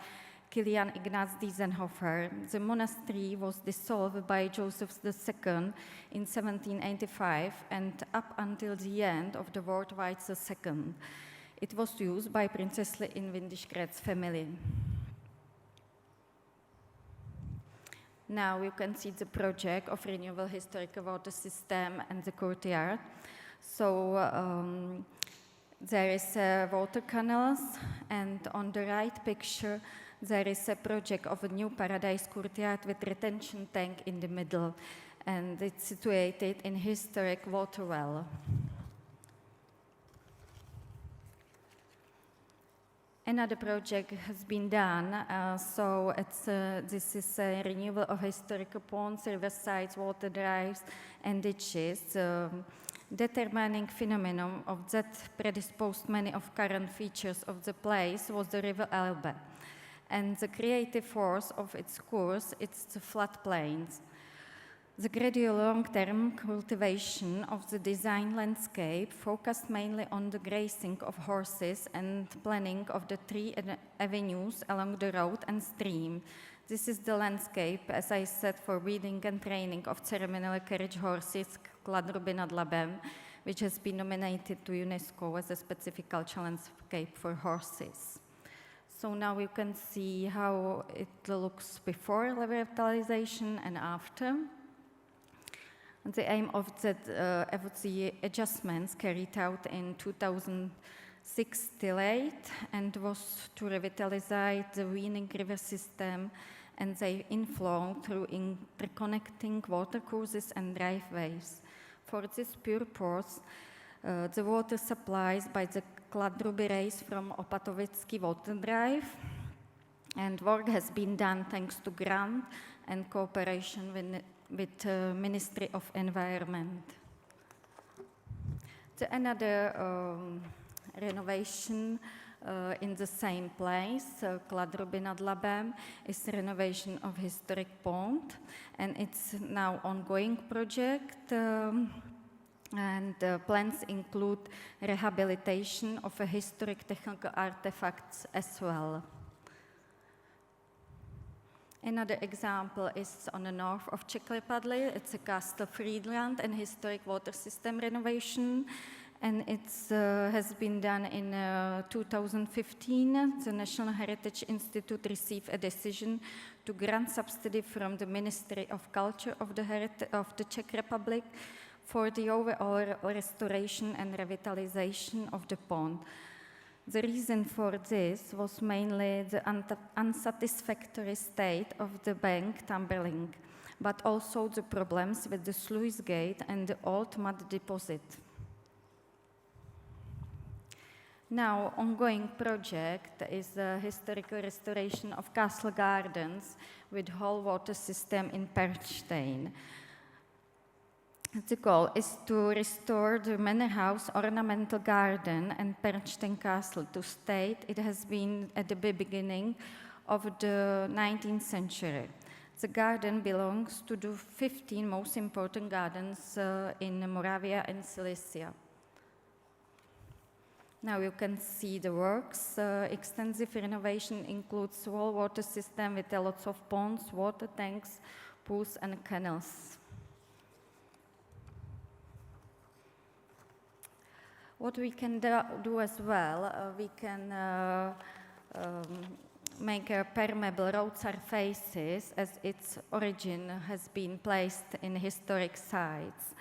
Kilian Ignaz Diesenhofer. The monastery was dissolved by Joseph II in 1785 and up until the end of the World War II. It was used by Princess in Windischgrätz family. Now you can see the project of renewable historical water system and the courtyard. So there is water canals, and on the right picture there is a project of a new Paradise Courtyard with retention tank in the middle, and it's situated in historic water well. Another project has been done, so this is a renewal of historical ponds, riversides, water drives, and ditches. Determining phenomenon of that predisposed many of current features of the place was the river Elbe, and the creative force of its course is the floodplains. The gradual long-term cultivation of the design landscape focused mainly on the grazing of horses and planning of the 3 avenues along the road and stream. This is the landscape, as I said, for breeding and training of ceremonial carriage horses, Kladruby nad Labem, which has been nominated to UNESCO as a specific cultural landscape for horses. So now you can see how it looks before revitalization and after. The aim of the adjustments carried out in 2006 till 8 and was to revitalize the Wiening river system and their inflow through interconnecting watercourses and driveways. For this purpose, the water supplies by the Kladruby race from Opatovitsky water drive, and work has been done thanks to grant and cooperation with Ministry of Environment. Another renovation in the same place, Kladruby nad Labem, is the renovation of historic pond, and it's now ongoing project. And plans include rehabilitation of a historic technical artifacts as well. Another example is on the north of Czech Republic. It's a Castle Friedland and historic water system renovation, and it has been done in 2015. The National Heritage Institute received a decision to grant subsidy from the Ministry of Culture of the Czech Republic for the overall restoration and revitalization of the pond. The reason for this was mainly the unsatisfactory state of the bank tumbling, but also the problems with the sluice gate and the old mud deposit. Now, ongoing project is the historical restoration of Castle Gardens with whole water system in Perchstein. The goal is to restore the manor house ornamental garden and Perchstein Castle to state it has been at the beginning of the 19th century. The garden belongs to the 15 most important gardens in Moravia and Silesia. Now you can see the works. Extensive renovation includes whole water system with lots of ponds, water tanks, pools and canals. What we can do as well, we can make a permeable road surfaces as its origin has been placed in historic sites.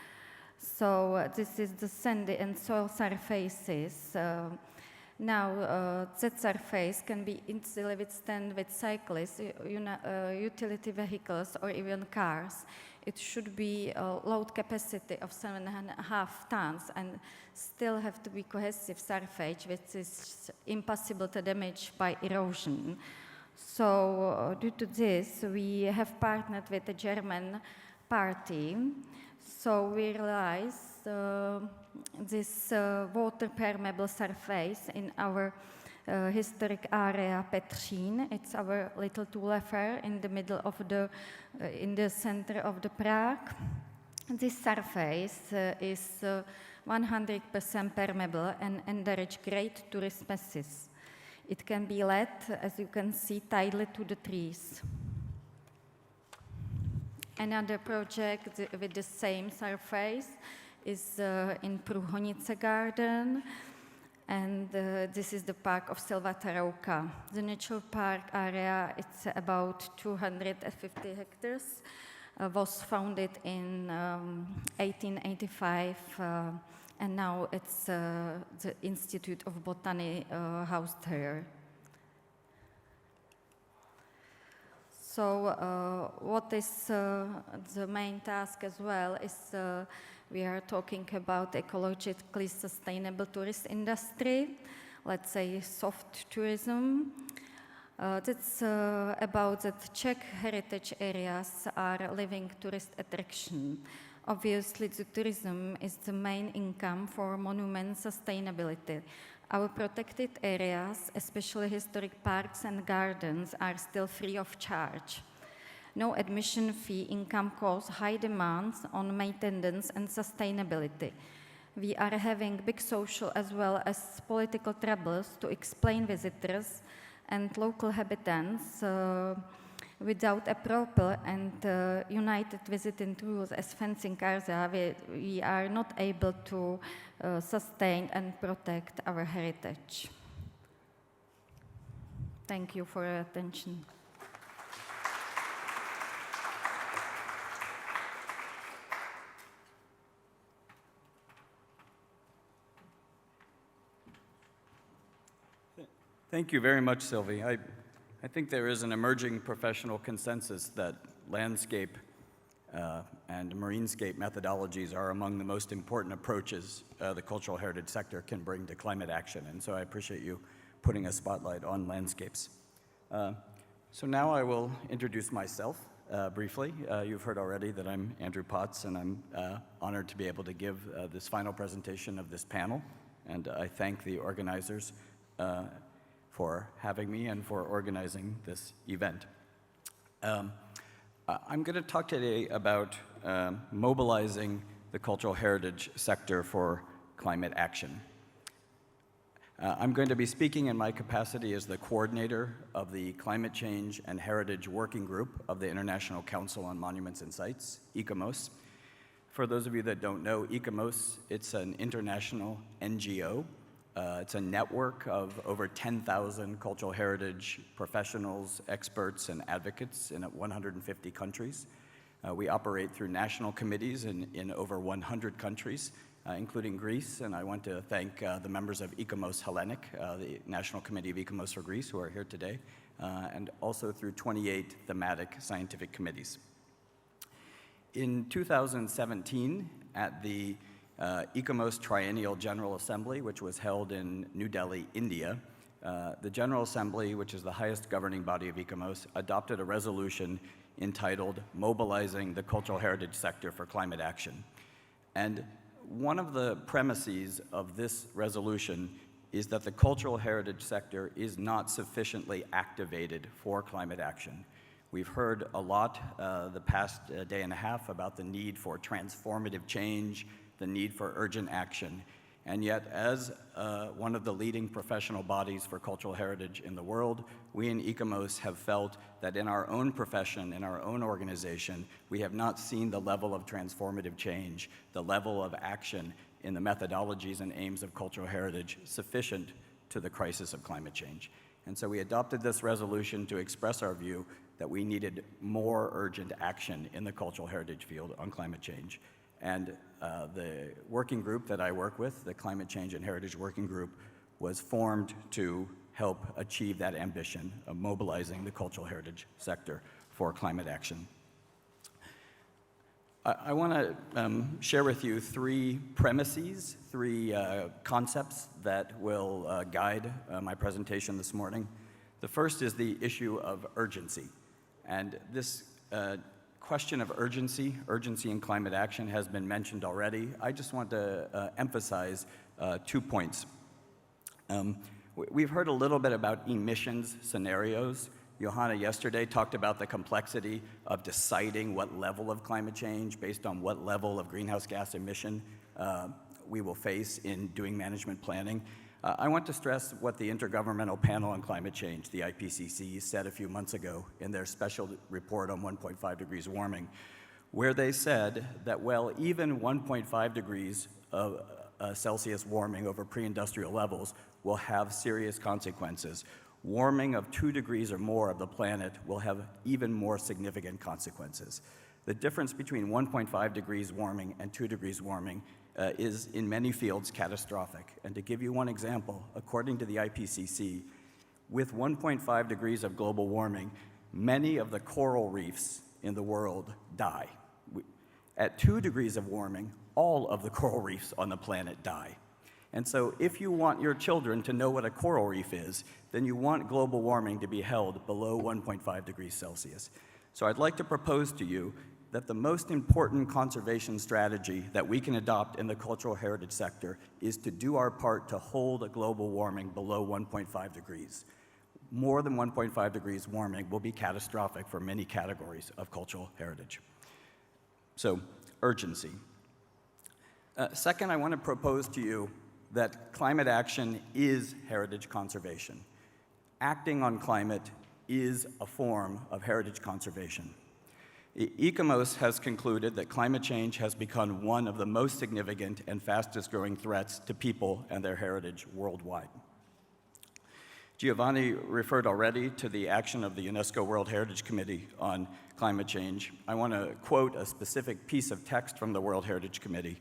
So this is the sandy and soil surfaces. That surface can be easily withstand with cyclists, utility vehicles, or even cars. It should be a load capacity of 7.5 tons and still have to be cohesive surface, which is impossible to damage by erosion. So due to this, we have partnered with a German party. So we realized this water permeable surface in our historic area Petřín. It's our little Tulefer in the middle of in the center of the Prague. This surface is 100% permeable and encourage great tourist species. It can be led, as you can see, tightly to the trees. Another project with the same surface is in Průhonice Garden, and this is the park of Silvatarouka. The natural park area, it's about 250 hectares, was founded in 1885, and now it's the Institute of Botany housed here. So what is the main task as well is we are talking about ecologically sustainable tourist industry, let's say soft tourism. That's about that Czech heritage areas are living tourist attraction. Obviously, the tourism is the main income for monument sustainability. Our protected areas, especially historic parks and gardens, are still free of charge. No admission fee income cause high demands on maintenance and sustainability. We are having big social as well as political troubles to explain visitors and local inhabitants without a proper and united visiting rules as fencing Karza, we are not able to sustain and protect our heritage. Thank you for your attention. Thank you very much, Sylvie. I think there is an emerging professional consensus that landscape and marinescape methodologies are among the most important approaches the cultural heritage sector can bring to climate action. And so I appreciate you putting a spotlight on landscapes. So now I will introduce myself briefly. You've heard already that I'm Andrew Potts, and I'm honored to be able to give this final presentation of this panel. And I thank the organizers for having me and for organizing this event. I'm going to talk today about mobilizing the cultural heritage sector for climate action. I'm going to be speaking in my capacity as the coordinator of the Climate Change and Heritage Working Group of the International Council on Monuments and Sites, ICOMOS. For those of you that don't know ICOMOS, it's an international NGO. It's a network of over 10,000 cultural heritage professionals, experts, and advocates in 150 countries. We operate through national committees in over 100 countries, including Greece, and I want to thank the members of ICOMOS Hellenic, the National Committee of ICOMOS for Greece, who are here today, and also through 28 thematic scientific committees. In 2017, at the ICOMOS Triennial General Assembly, which was held in New Delhi, India, the General Assembly, which is the highest governing body of ICOMOS, adopted a resolution entitled Mobilizing the Cultural Heritage Sector for Climate Action. And one of the premises of this resolution is that the cultural heritage sector is not sufficiently activated for climate action. We've heard a lot the past day and a half about the need for transformative change, the need for urgent action. And yet, as one of the leading professional bodies for cultural heritage in the world, we in ICOMOS have felt that in our own profession, in our own organization, we have not seen the level of transformative change, the level of action in the methodologies and aims of cultural heritage sufficient to the crisis of climate change. And so we adopted this resolution to express our view that we needed more urgent action in the cultural heritage field on climate change. And the working group that I work with, the Climate Change and Heritage Working Group, was formed to help achieve that ambition of mobilizing the cultural heritage sector for climate action. I want to share with you three premises, three concepts that will guide my presentation this morning. The first is the issue of urgency. And this question of urgency in climate action has been mentioned already. I just want to emphasize 2 points. We've heard a little bit about emissions scenarios. Johanna yesterday talked about the complexity of deciding what level of climate change based on what level of greenhouse gas emission we will face in doing management planning. I want to stress what the Intergovernmental Panel on Climate Change, the IPCC, said a few months ago in their special report on 1.5 degrees warming, where they said that, well, even 1.5 degrees of Celsius warming over pre-industrial levels will have serious consequences. Warming of 2 degrees or more of the planet will have even more significant consequences. The difference between 1.5 degrees warming and 2 degrees warming is in many fields catastrophic. And to give you one example, according to the IPCC, with 1.5 degrees of global warming, many of the coral reefs in the world die. At 2 degrees of warming, all of the coral reefs on the planet die. And so if you want your children to know what a coral reef is, then you want global warming to be held below 1.5 degrees Celsius. So I'd like to propose to you that the most important conservation strategy that we can adopt in the cultural heritage sector is to do our part to hold a global warming below 1.5 degrees. More than 1.5 degrees warming will be catastrophic for many categories of cultural heritage. So, urgency. Second, I want to propose to you that climate action is heritage conservation. Acting on climate is a form of heritage conservation. ICOMOS has concluded that climate change has become one of the most significant and fastest growing threats to people and their heritage worldwide. Giovanni referred already to the action of the UNESCO World Heritage Committee on climate change. I want to quote a specific piece of text from the World Heritage Committee.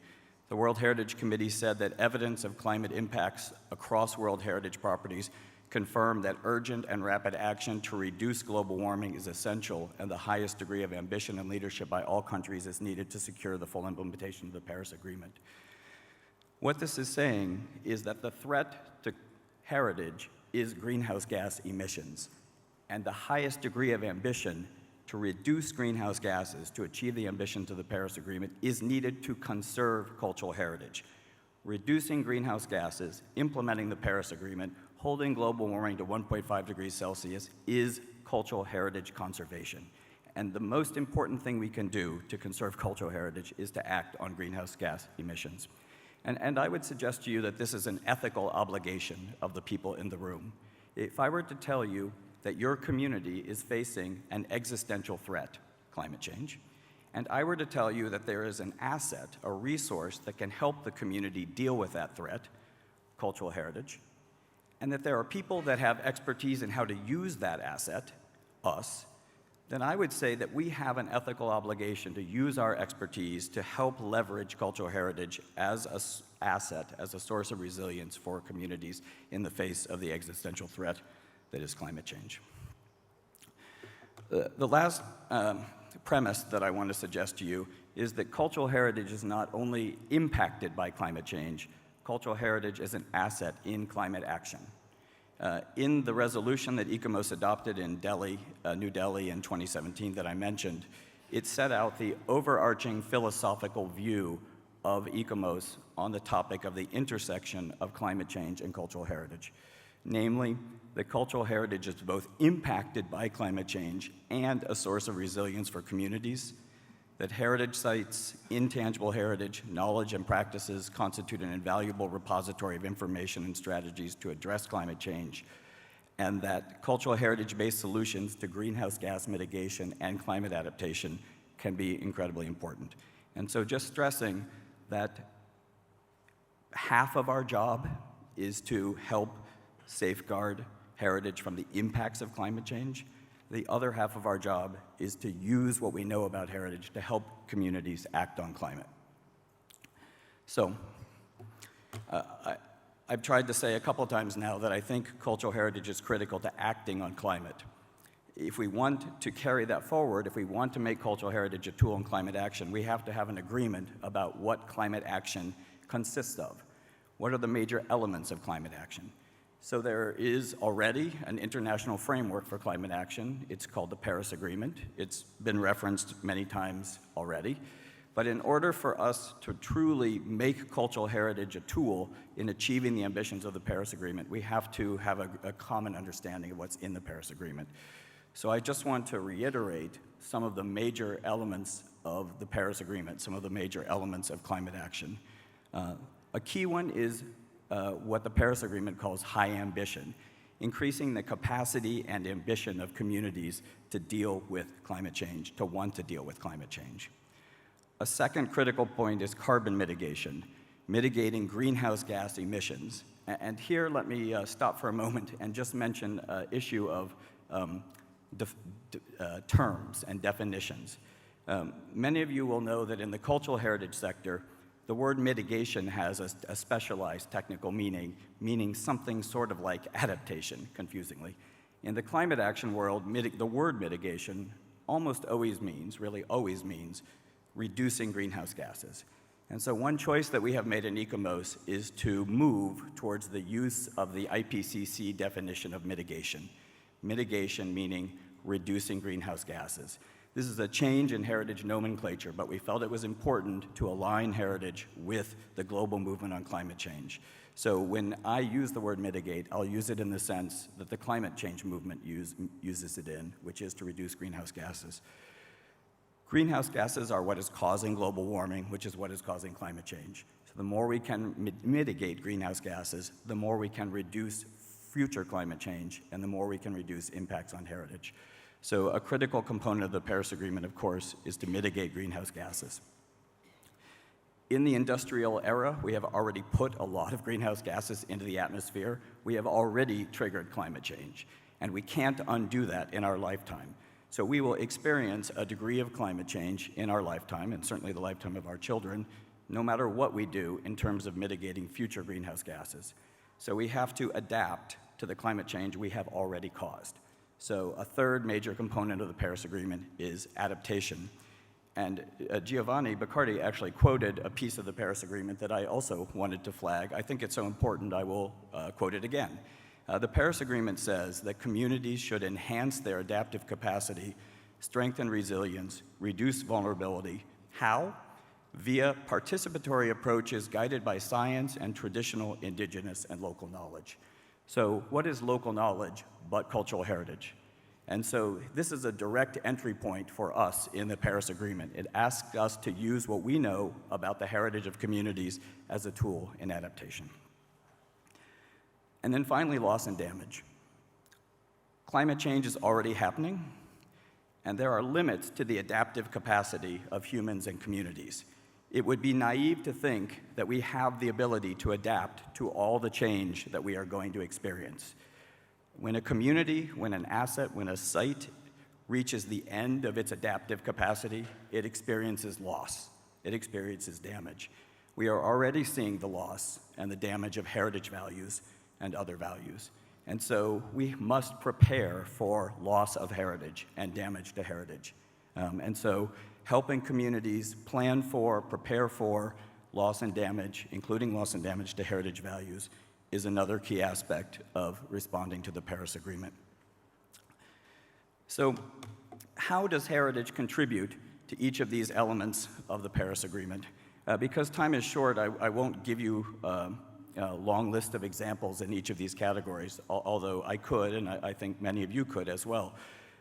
The World Heritage Committee said that evidence of climate impacts across World Heritage properties confirm that urgent and rapid action to reduce global warming is essential, and the highest degree of ambition and leadership by all countries is needed to secure the full implementation of the Paris Agreement. What this is saying is that the threat to heritage is greenhouse gas emissions, and the highest degree of ambition to reduce greenhouse gases to achieve the ambitions of the Paris Agreement is needed to conserve cultural heritage. Reducing greenhouse gases, implementing the Paris Agreement, holding global warming to 1.5 degrees Celsius is cultural heritage conservation. And the most important thing we can do to conserve cultural heritage is to act on greenhouse gas emissions. And I would suggest to you that this is an ethical obligation of the people in the room. If I were to tell you that your community is facing an existential threat, climate change, and I were to tell you that there is an asset, a resource that can help the community deal with that threat, cultural heritage, and that there are people that have expertise in how to use that asset, us, then I would say that we have an ethical obligation to use our expertise to help leverage cultural heritage as an asset, as a source of resilience for communities in the face of the existential threat that is climate change. The last premise that I want to suggest to you is that cultural heritage is not only impacted by climate change, cultural heritage is an asset in climate action. In the resolution that ICOMOS adopted in New Delhi in 2017 that I mentioned, it set out the overarching philosophical view of ICOMOS on the topic of the intersection of climate change and cultural heritage. Namely, that cultural heritage is both impacted by climate change and a source of resilience for communities, that heritage sites, intangible heritage, knowledge and practices constitute an invaluable repository of information and strategies to address climate change, and that cultural heritage-based solutions to greenhouse gas mitigation and climate adaptation can be incredibly important. And so just stressing that half of our job is to help safeguard heritage from the impacts of climate change. The other half of our job is to use what we know about heritage to help communities act on climate. So, I've tried to say a couple times now that I think cultural heritage is critical to acting on climate. If we want to carry that forward, if we want to make cultural heritage a tool in climate action, we have to have an agreement about what climate action consists of. What are the major elements of climate action? So there is already an international framework for climate action. It's called the Paris Agreement. It's been referenced many times already. But in order for us to truly make cultural heritage a tool in achieving the ambitions of the Paris Agreement, we have to have a common understanding of what's in the Paris Agreement. So I just want to reiterate some of the major elements of the Paris Agreement, some of the major elements of climate action. A key one is what the Paris Agreement calls high ambition, increasing the capacity and ambition of communities to deal with climate change, to want to deal with climate change. A second critical point is carbon mitigation, mitigating greenhouse gas emissions. And here, let me stop for a moment and just mention an issue of terms and definitions. Many of you will know that in the cultural heritage sector, the word mitigation has a specialized technical meaning, meaning something sort of like adaptation, confusingly. In the climate action world, the word mitigation almost always means, really always means, reducing greenhouse gases. And so one choice that we have made in ICOMOS is to move towards the use of the IPCC definition of mitigation. Mitigation meaning reducing greenhouse gases. This is a change in heritage nomenclature, but we felt it was important to align heritage with the global movement on climate change. So when I use the word mitigate, I'll use it in the sense that the climate change movement uses it in, which is to reduce greenhouse gases. Greenhouse gases are what is causing global warming, which is what is causing climate change. So the more we can mitigate greenhouse gases, the more we can reduce future climate change, and the more we can reduce impacts on heritage. So a critical component of the Paris Agreement, of course, is to mitigate greenhouse gases. In the industrial era, we have already put a lot of greenhouse gases into the atmosphere. We have already triggered climate change, and we can't undo that in our lifetime. So we will experience a degree of climate change in our lifetime, and certainly the lifetime of our children, no matter what we do in terms of mitigating future greenhouse gases. So we have to adapt to the climate change we have already caused. So a third major component of the Paris Agreement is adaptation. And Giovanni Boccardi actually quoted a piece of the Paris Agreement that I also wanted to flag. I think it's so important I will quote it again. The Paris Agreement says that communities should enhance their adaptive capacity, strengthen resilience, reduce vulnerability. How? Via participatory approaches guided by science and traditional indigenous and local knowledge. So what is local knowledge but cultural heritage? And so this is a direct entry point for us in the Paris Agreement. It asks us to use what we know about the heritage of communities as a tool in adaptation. And then finally, loss and damage. Climate change is already happening, and there are limits to the adaptive capacity of humans and communities. It would be naive to think that we have the ability to adapt to all the change that we are going to experience. When a community, when an asset, when a site reaches the end of its adaptive capacity, it experiences loss. It experiences damage. We are already seeing the loss and the damage of heritage values and other values. And so we must prepare for loss of heritage and damage to heritage. And so helping communities plan for, prepare for loss and damage, including loss and damage to heritage values, is another key aspect of responding to the Paris Agreement. So how does heritage contribute to each of these elements of the Paris Agreement? Because time is short, I won't give you a long list of examples in each of these categories, although I could, and I think many of you could as well.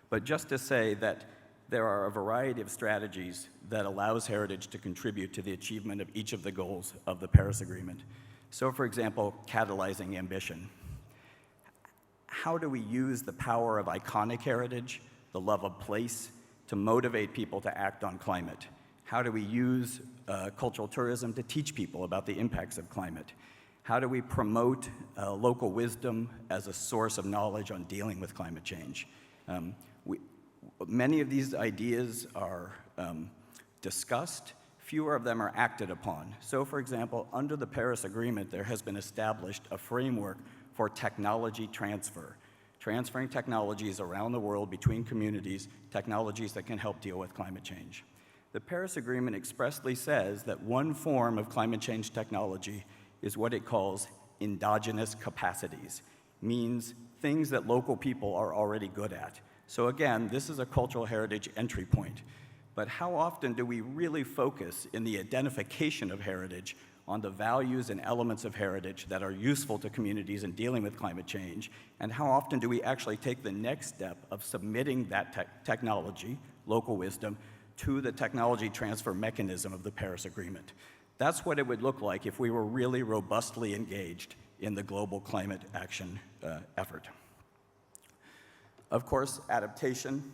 But just to say that there are a variety of strategies that allows heritage to contribute to the achievement of each of the goals of the Paris Agreement. So, for example, catalyzing ambition. How do we use the power of iconic heritage, the love of place, to motivate people to act on climate? How do we use cultural tourism to teach people about the impacts of climate? How do we promote local wisdom as a source of knowledge on dealing with climate change? Many of these ideas are discussed, fewer of them are acted upon. So, for example, under the Paris Agreement, there has been established a framework for technology transfer, transferring technologies around the world between communities, technologies that can help deal with climate change. The Paris Agreement expressly says that one form of climate change technology is what it calls endogenous capacities, means things that local people are already good at. So again, this is a cultural heritage entry point. But how often do we really focus in the identification of heritage on the values and elements of heritage that are useful to communities in dealing with climate change? And how often do we actually take the next step of submitting that technology, local wisdom, to the technology transfer mechanism of the Paris Agreement? That's what it would look like if we were really robustly engaged in the global climate action effort. Of course, adaptation.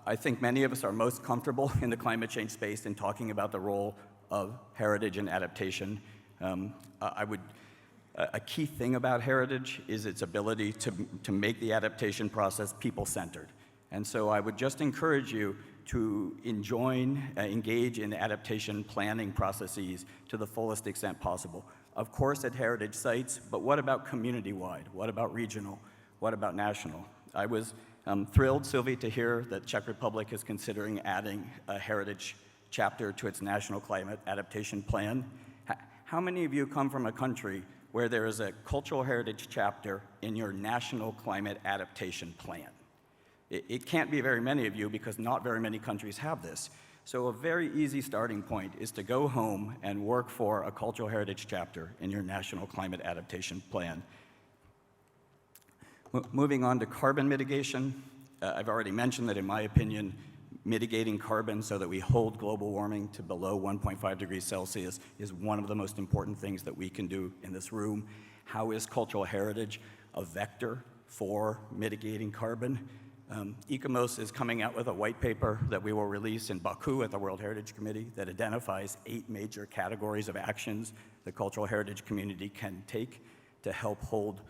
I think many of us are most comfortable in the climate change space in talking about the role of heritage and adaptation. A key thing about heritage is its ability to make the adaptation process people-centered. And so I would just encourage you to engage in adaptation planning processes to the fullest extent possible. Of course at heritage sites, but what about community-wide? What about regional? What about national? I was thrilled, Sylvie, to hear that Czech Republic is considering adding a heritage chapter to its national climate adaptation plan. How many of you come from a country where there is a cultural heritage chapter in your national climate adaptation plan? It can't be very many of you because not very many countries have this. So a very easy starting point is to go home and work for a cultural heritage chapter in your national climate adaptation plan. Moving on to carbon mitigation, I've already mentioned that in my opinion, mitigating carbon so that we hold global warming to below 1.5 degrees Celsius is one of the most important things that we can do in this room. How is cultural heritage a vector for mitigating carbon? ICOMOS is coming out with a white paper that we will release in Baku at the World Heritage Committee that identifies 8 major categories of actions the cultural heritage community can take to help hold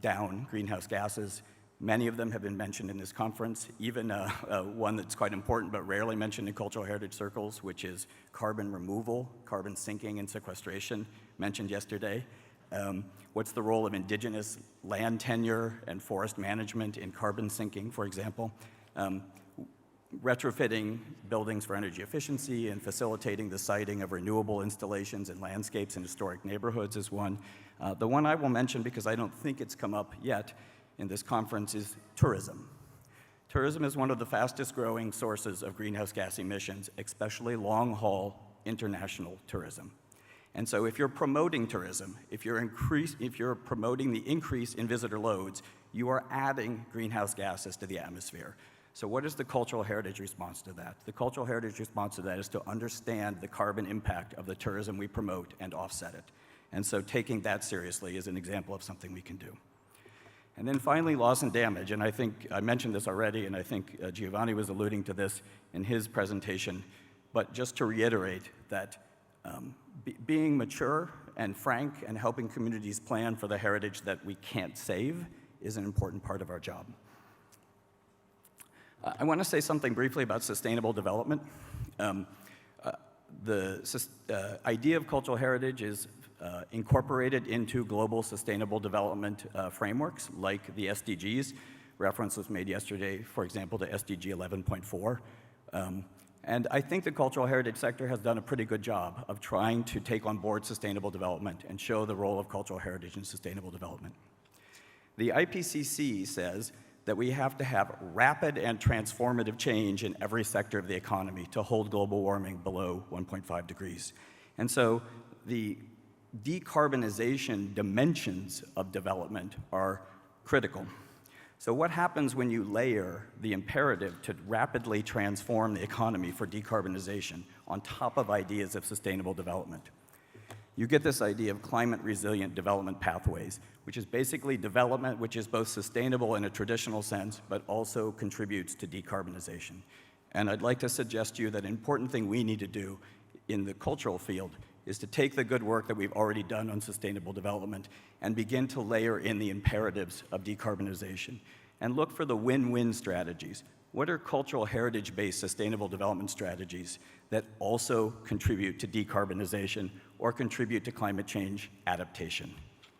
down greenhouse gases. Many of them have been mentioned in this conference, even one that's quite important but rarely mentioned in cultural heritage circles, which is carbon removal, carbon sinking and sequestration, mentioned yesterday. What's the role of indigenous land tenure and forest management in carbon sinking, for example? Retrofitting buildings for energy efficiency and facilitating the siting of renewable installations and landscapes in historic neighborhoods is one. The one I will mention, because I don't think it's come up yet in this conference, is tourism. Tourism is one of the fastest growing sources of greenhouse gas emissions, especially long-haul international tourism. And so if you're promoting tourism, if you're promoting the increase in visitor loads, you are adding greenhouse gases to the atmosphere. So what is the cultural heritage response to that? The cultural heritage response to that is to understand the carbon impact of the tourism we promote and offset it. And so taking that seriously is an example of something we can do. And then finally, loss and damage. And I think I mentioned this already, and I think Giovanni was alluding to this in his presentation. But just to reiterate that being mature and frank and helping communities plan for the heritage that we can't save is an important part of our job. I want to say something briefly about sustainable development. The idea of cultural heritage is incorporated into global sustainable development frameworks like the SDGs. Reference was made yesterday, for example, to SDG 11.4. And I think the cultural heritage sector has done a pretty good job of trying to take on board sustainable development and show the role of cultural heritage in sustainable development. The IPCC says that we have to have rapid and transformative change in every sector of the economy to hold global warming below 1.5 degrees. And so the decarbonization dimensions of development are critical. So what happens when you layer the imperative to rapidly transform the economy for decarbonization on top of ideas of sustainable development? You get this idea of climate-resilient development pathways, which is basically development which is both sustainable in a traditional sense, but also contributes to decarbonization. And I'd like to suggest to you that an important thing we need to do in the cultural field is to take the good work that we've already done on sustainable development and begin to layer in the imperatives of decarbonization and look for the win-win strategies. what are cultural heritage-based sustainable development strategies that also contribute to decarbonization or contribute to climate change adaptation?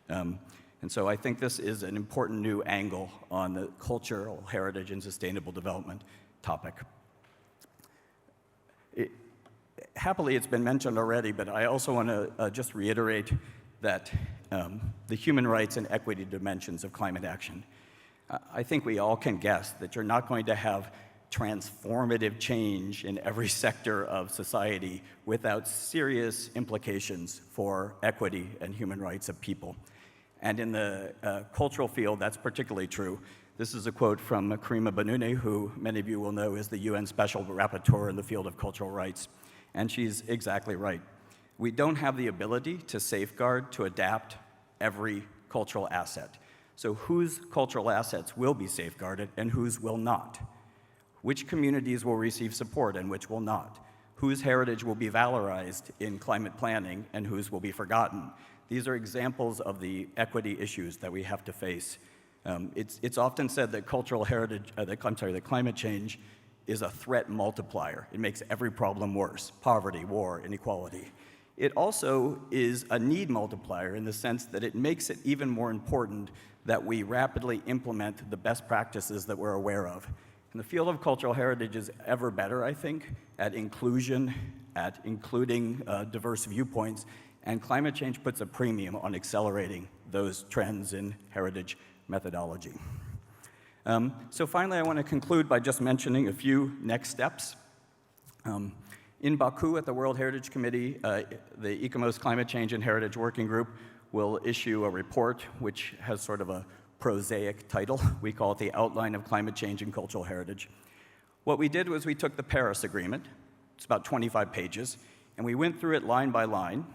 And so I think this is an important new angle on the cultural heritage and sustainable development topic. Happily, it's been mentioned already, but I also want to just reiterate that the human rights and equity dimensions of climate action. I think we all can guess that you're not going to have transformative change in every sector of society without serious implications for equity and human rights of people. And in the cultural field, that's particularly true. This is a quote from Karima Banouni, who many of you will know is the UN Special Rapporteur in the field of cultural rights. And she's exactly right. We don't have the ability to safeguard, to adapt every cultural asset. So whose cultural assets will be safeguarded and whose will not? Which communities will receive support and which will not? Whose heritage will be valorized in climate planning and whose will be forgotten? These are examples of the equity issues that we have to face. It's often said that cultural heritage, that climate change is a threat multiplier. It makes every problem worse: poverty, war, inequality. It also is a need multiplier in the sense that it makes it even more important that we rapidly implement the best practices that we're aware of. And the field of cultural heritage is ever better, I think, at inclusion, at including diverse viewpoints, and climate change puts a premium on accelerating those trends in heritage methodology. So finally, I want to conclude by just mentioning a few next steps. In Baku at the World Heritage Committee, the ICOMOS Climate Change and Heritage Working Group will issue a report which has sort of a prosaic title. We call it the Outline of Climate Change and Cultural Heritage. What we did was we took the Paris Agreement, it's about 25 pages, and we went through it line by line: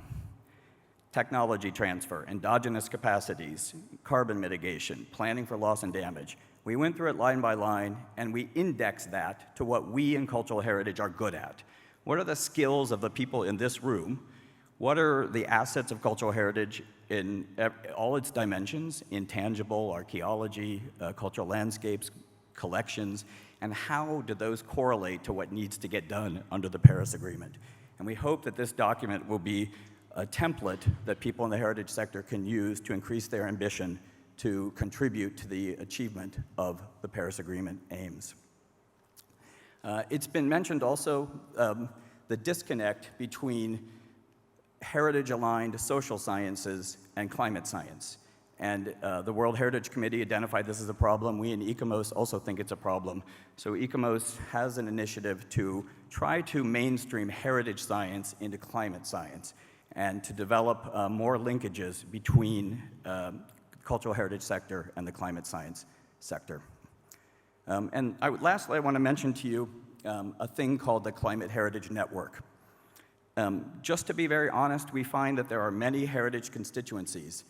technology transfer, endogenous capacities, carbon mitigation, planning for loss and damage. We went through it line by line, and we indexed that to what we in cultural heritage are good at. What are the skills of the people in this room? What are the assets of cultural heritage in all its dimensions: intangible, archaeology, cultural landscapes, collections, and how do those correlate to what needs to get done under the Paris Agreement? And we hope that this document will be a template that people in the heritage sector can use to increase their ambition to contribute to the achievement of the Paris Agreement aims. It's been mentioned also the disconnect between heritage-aligned social sciences and climate science. And the World Heritage Committee identified this as a problem. We in ICOMOS also think it's a problem. So ICOMOS has an initiative to try to mainstream heritage science into climate science and to develop more linkages between cultural heritage sector and the climate science sector. And lastly, I want to mention to you a thing called the Climate Heritage Network. Just to be very honest, we find that there are many heritage constituencies: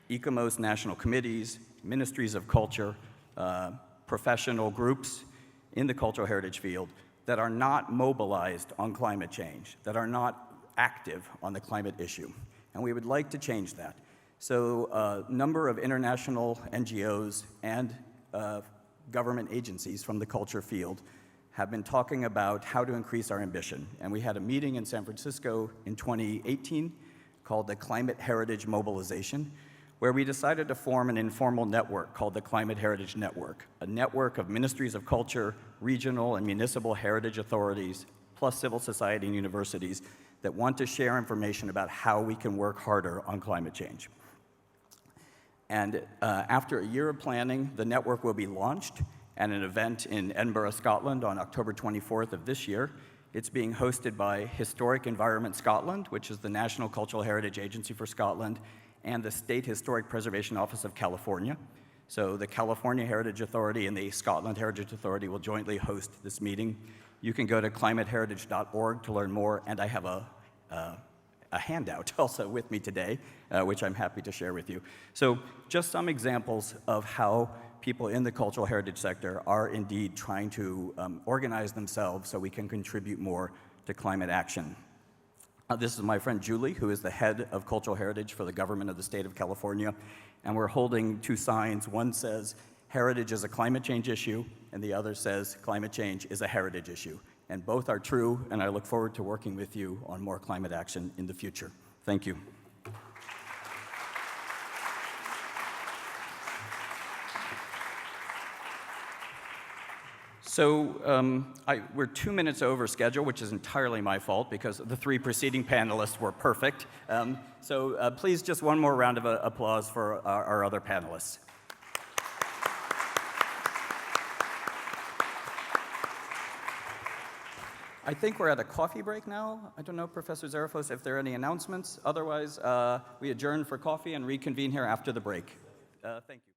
ICOMOS national committees, ministries of culture, professional groups in the cultural heritage field that are not mobilized on climate change, that are not active on the climate issue. And we would like to change that. So a number of international NGOs and government agencies from the culture field have been talking about how to increase our ambition. And we had a meeting in San Francisco in 2018 called the Climate Heritage Mobilization, where we decided to form an informal network called the Climate Heritage Network, a network of ministries of culture, regional and municipal heritage authorities, plus civil society and universities that want to share information about how we can work harder on climate change. And after a year of planning, the network will be launched at an event in Edinburgh, Scotland on October 24th of this year. It's being hosted by Historic Environment Scotland, which is the National Cultural Heritage Agency for Scotland, and the State Historic Preservation Office of California. So the California Heritage Authority and the Scotland Heritage Authority will jointly host this meeting. You can go to climateheritage.org to learn more, and I have a handout also with me today, which I'm happy to share with you. So just some examples of how people in the cultural heritage sector are indeed trying to organize themselves so we can contribute more to climate action. This is my friend Julie, who is the head of cultural heritage for the government of the state of California, and we're holding two signs. One says, heritage is a climate change issue, and the other says climate change is a heritage issue. And both are true, and I look forward to working with you on more climate action in the future. Thank you. So we're 2 minutes over schedule, which is entirely my fault because the 3 preceding panelists were perfect. So please, just one more round of applause for our other panelists. I think we're at a coffee break now. I don't know, Professor Zarafos, if there are any announcements. Otherwise, we adjourn for coffee and reconvene here after the break. Thank you.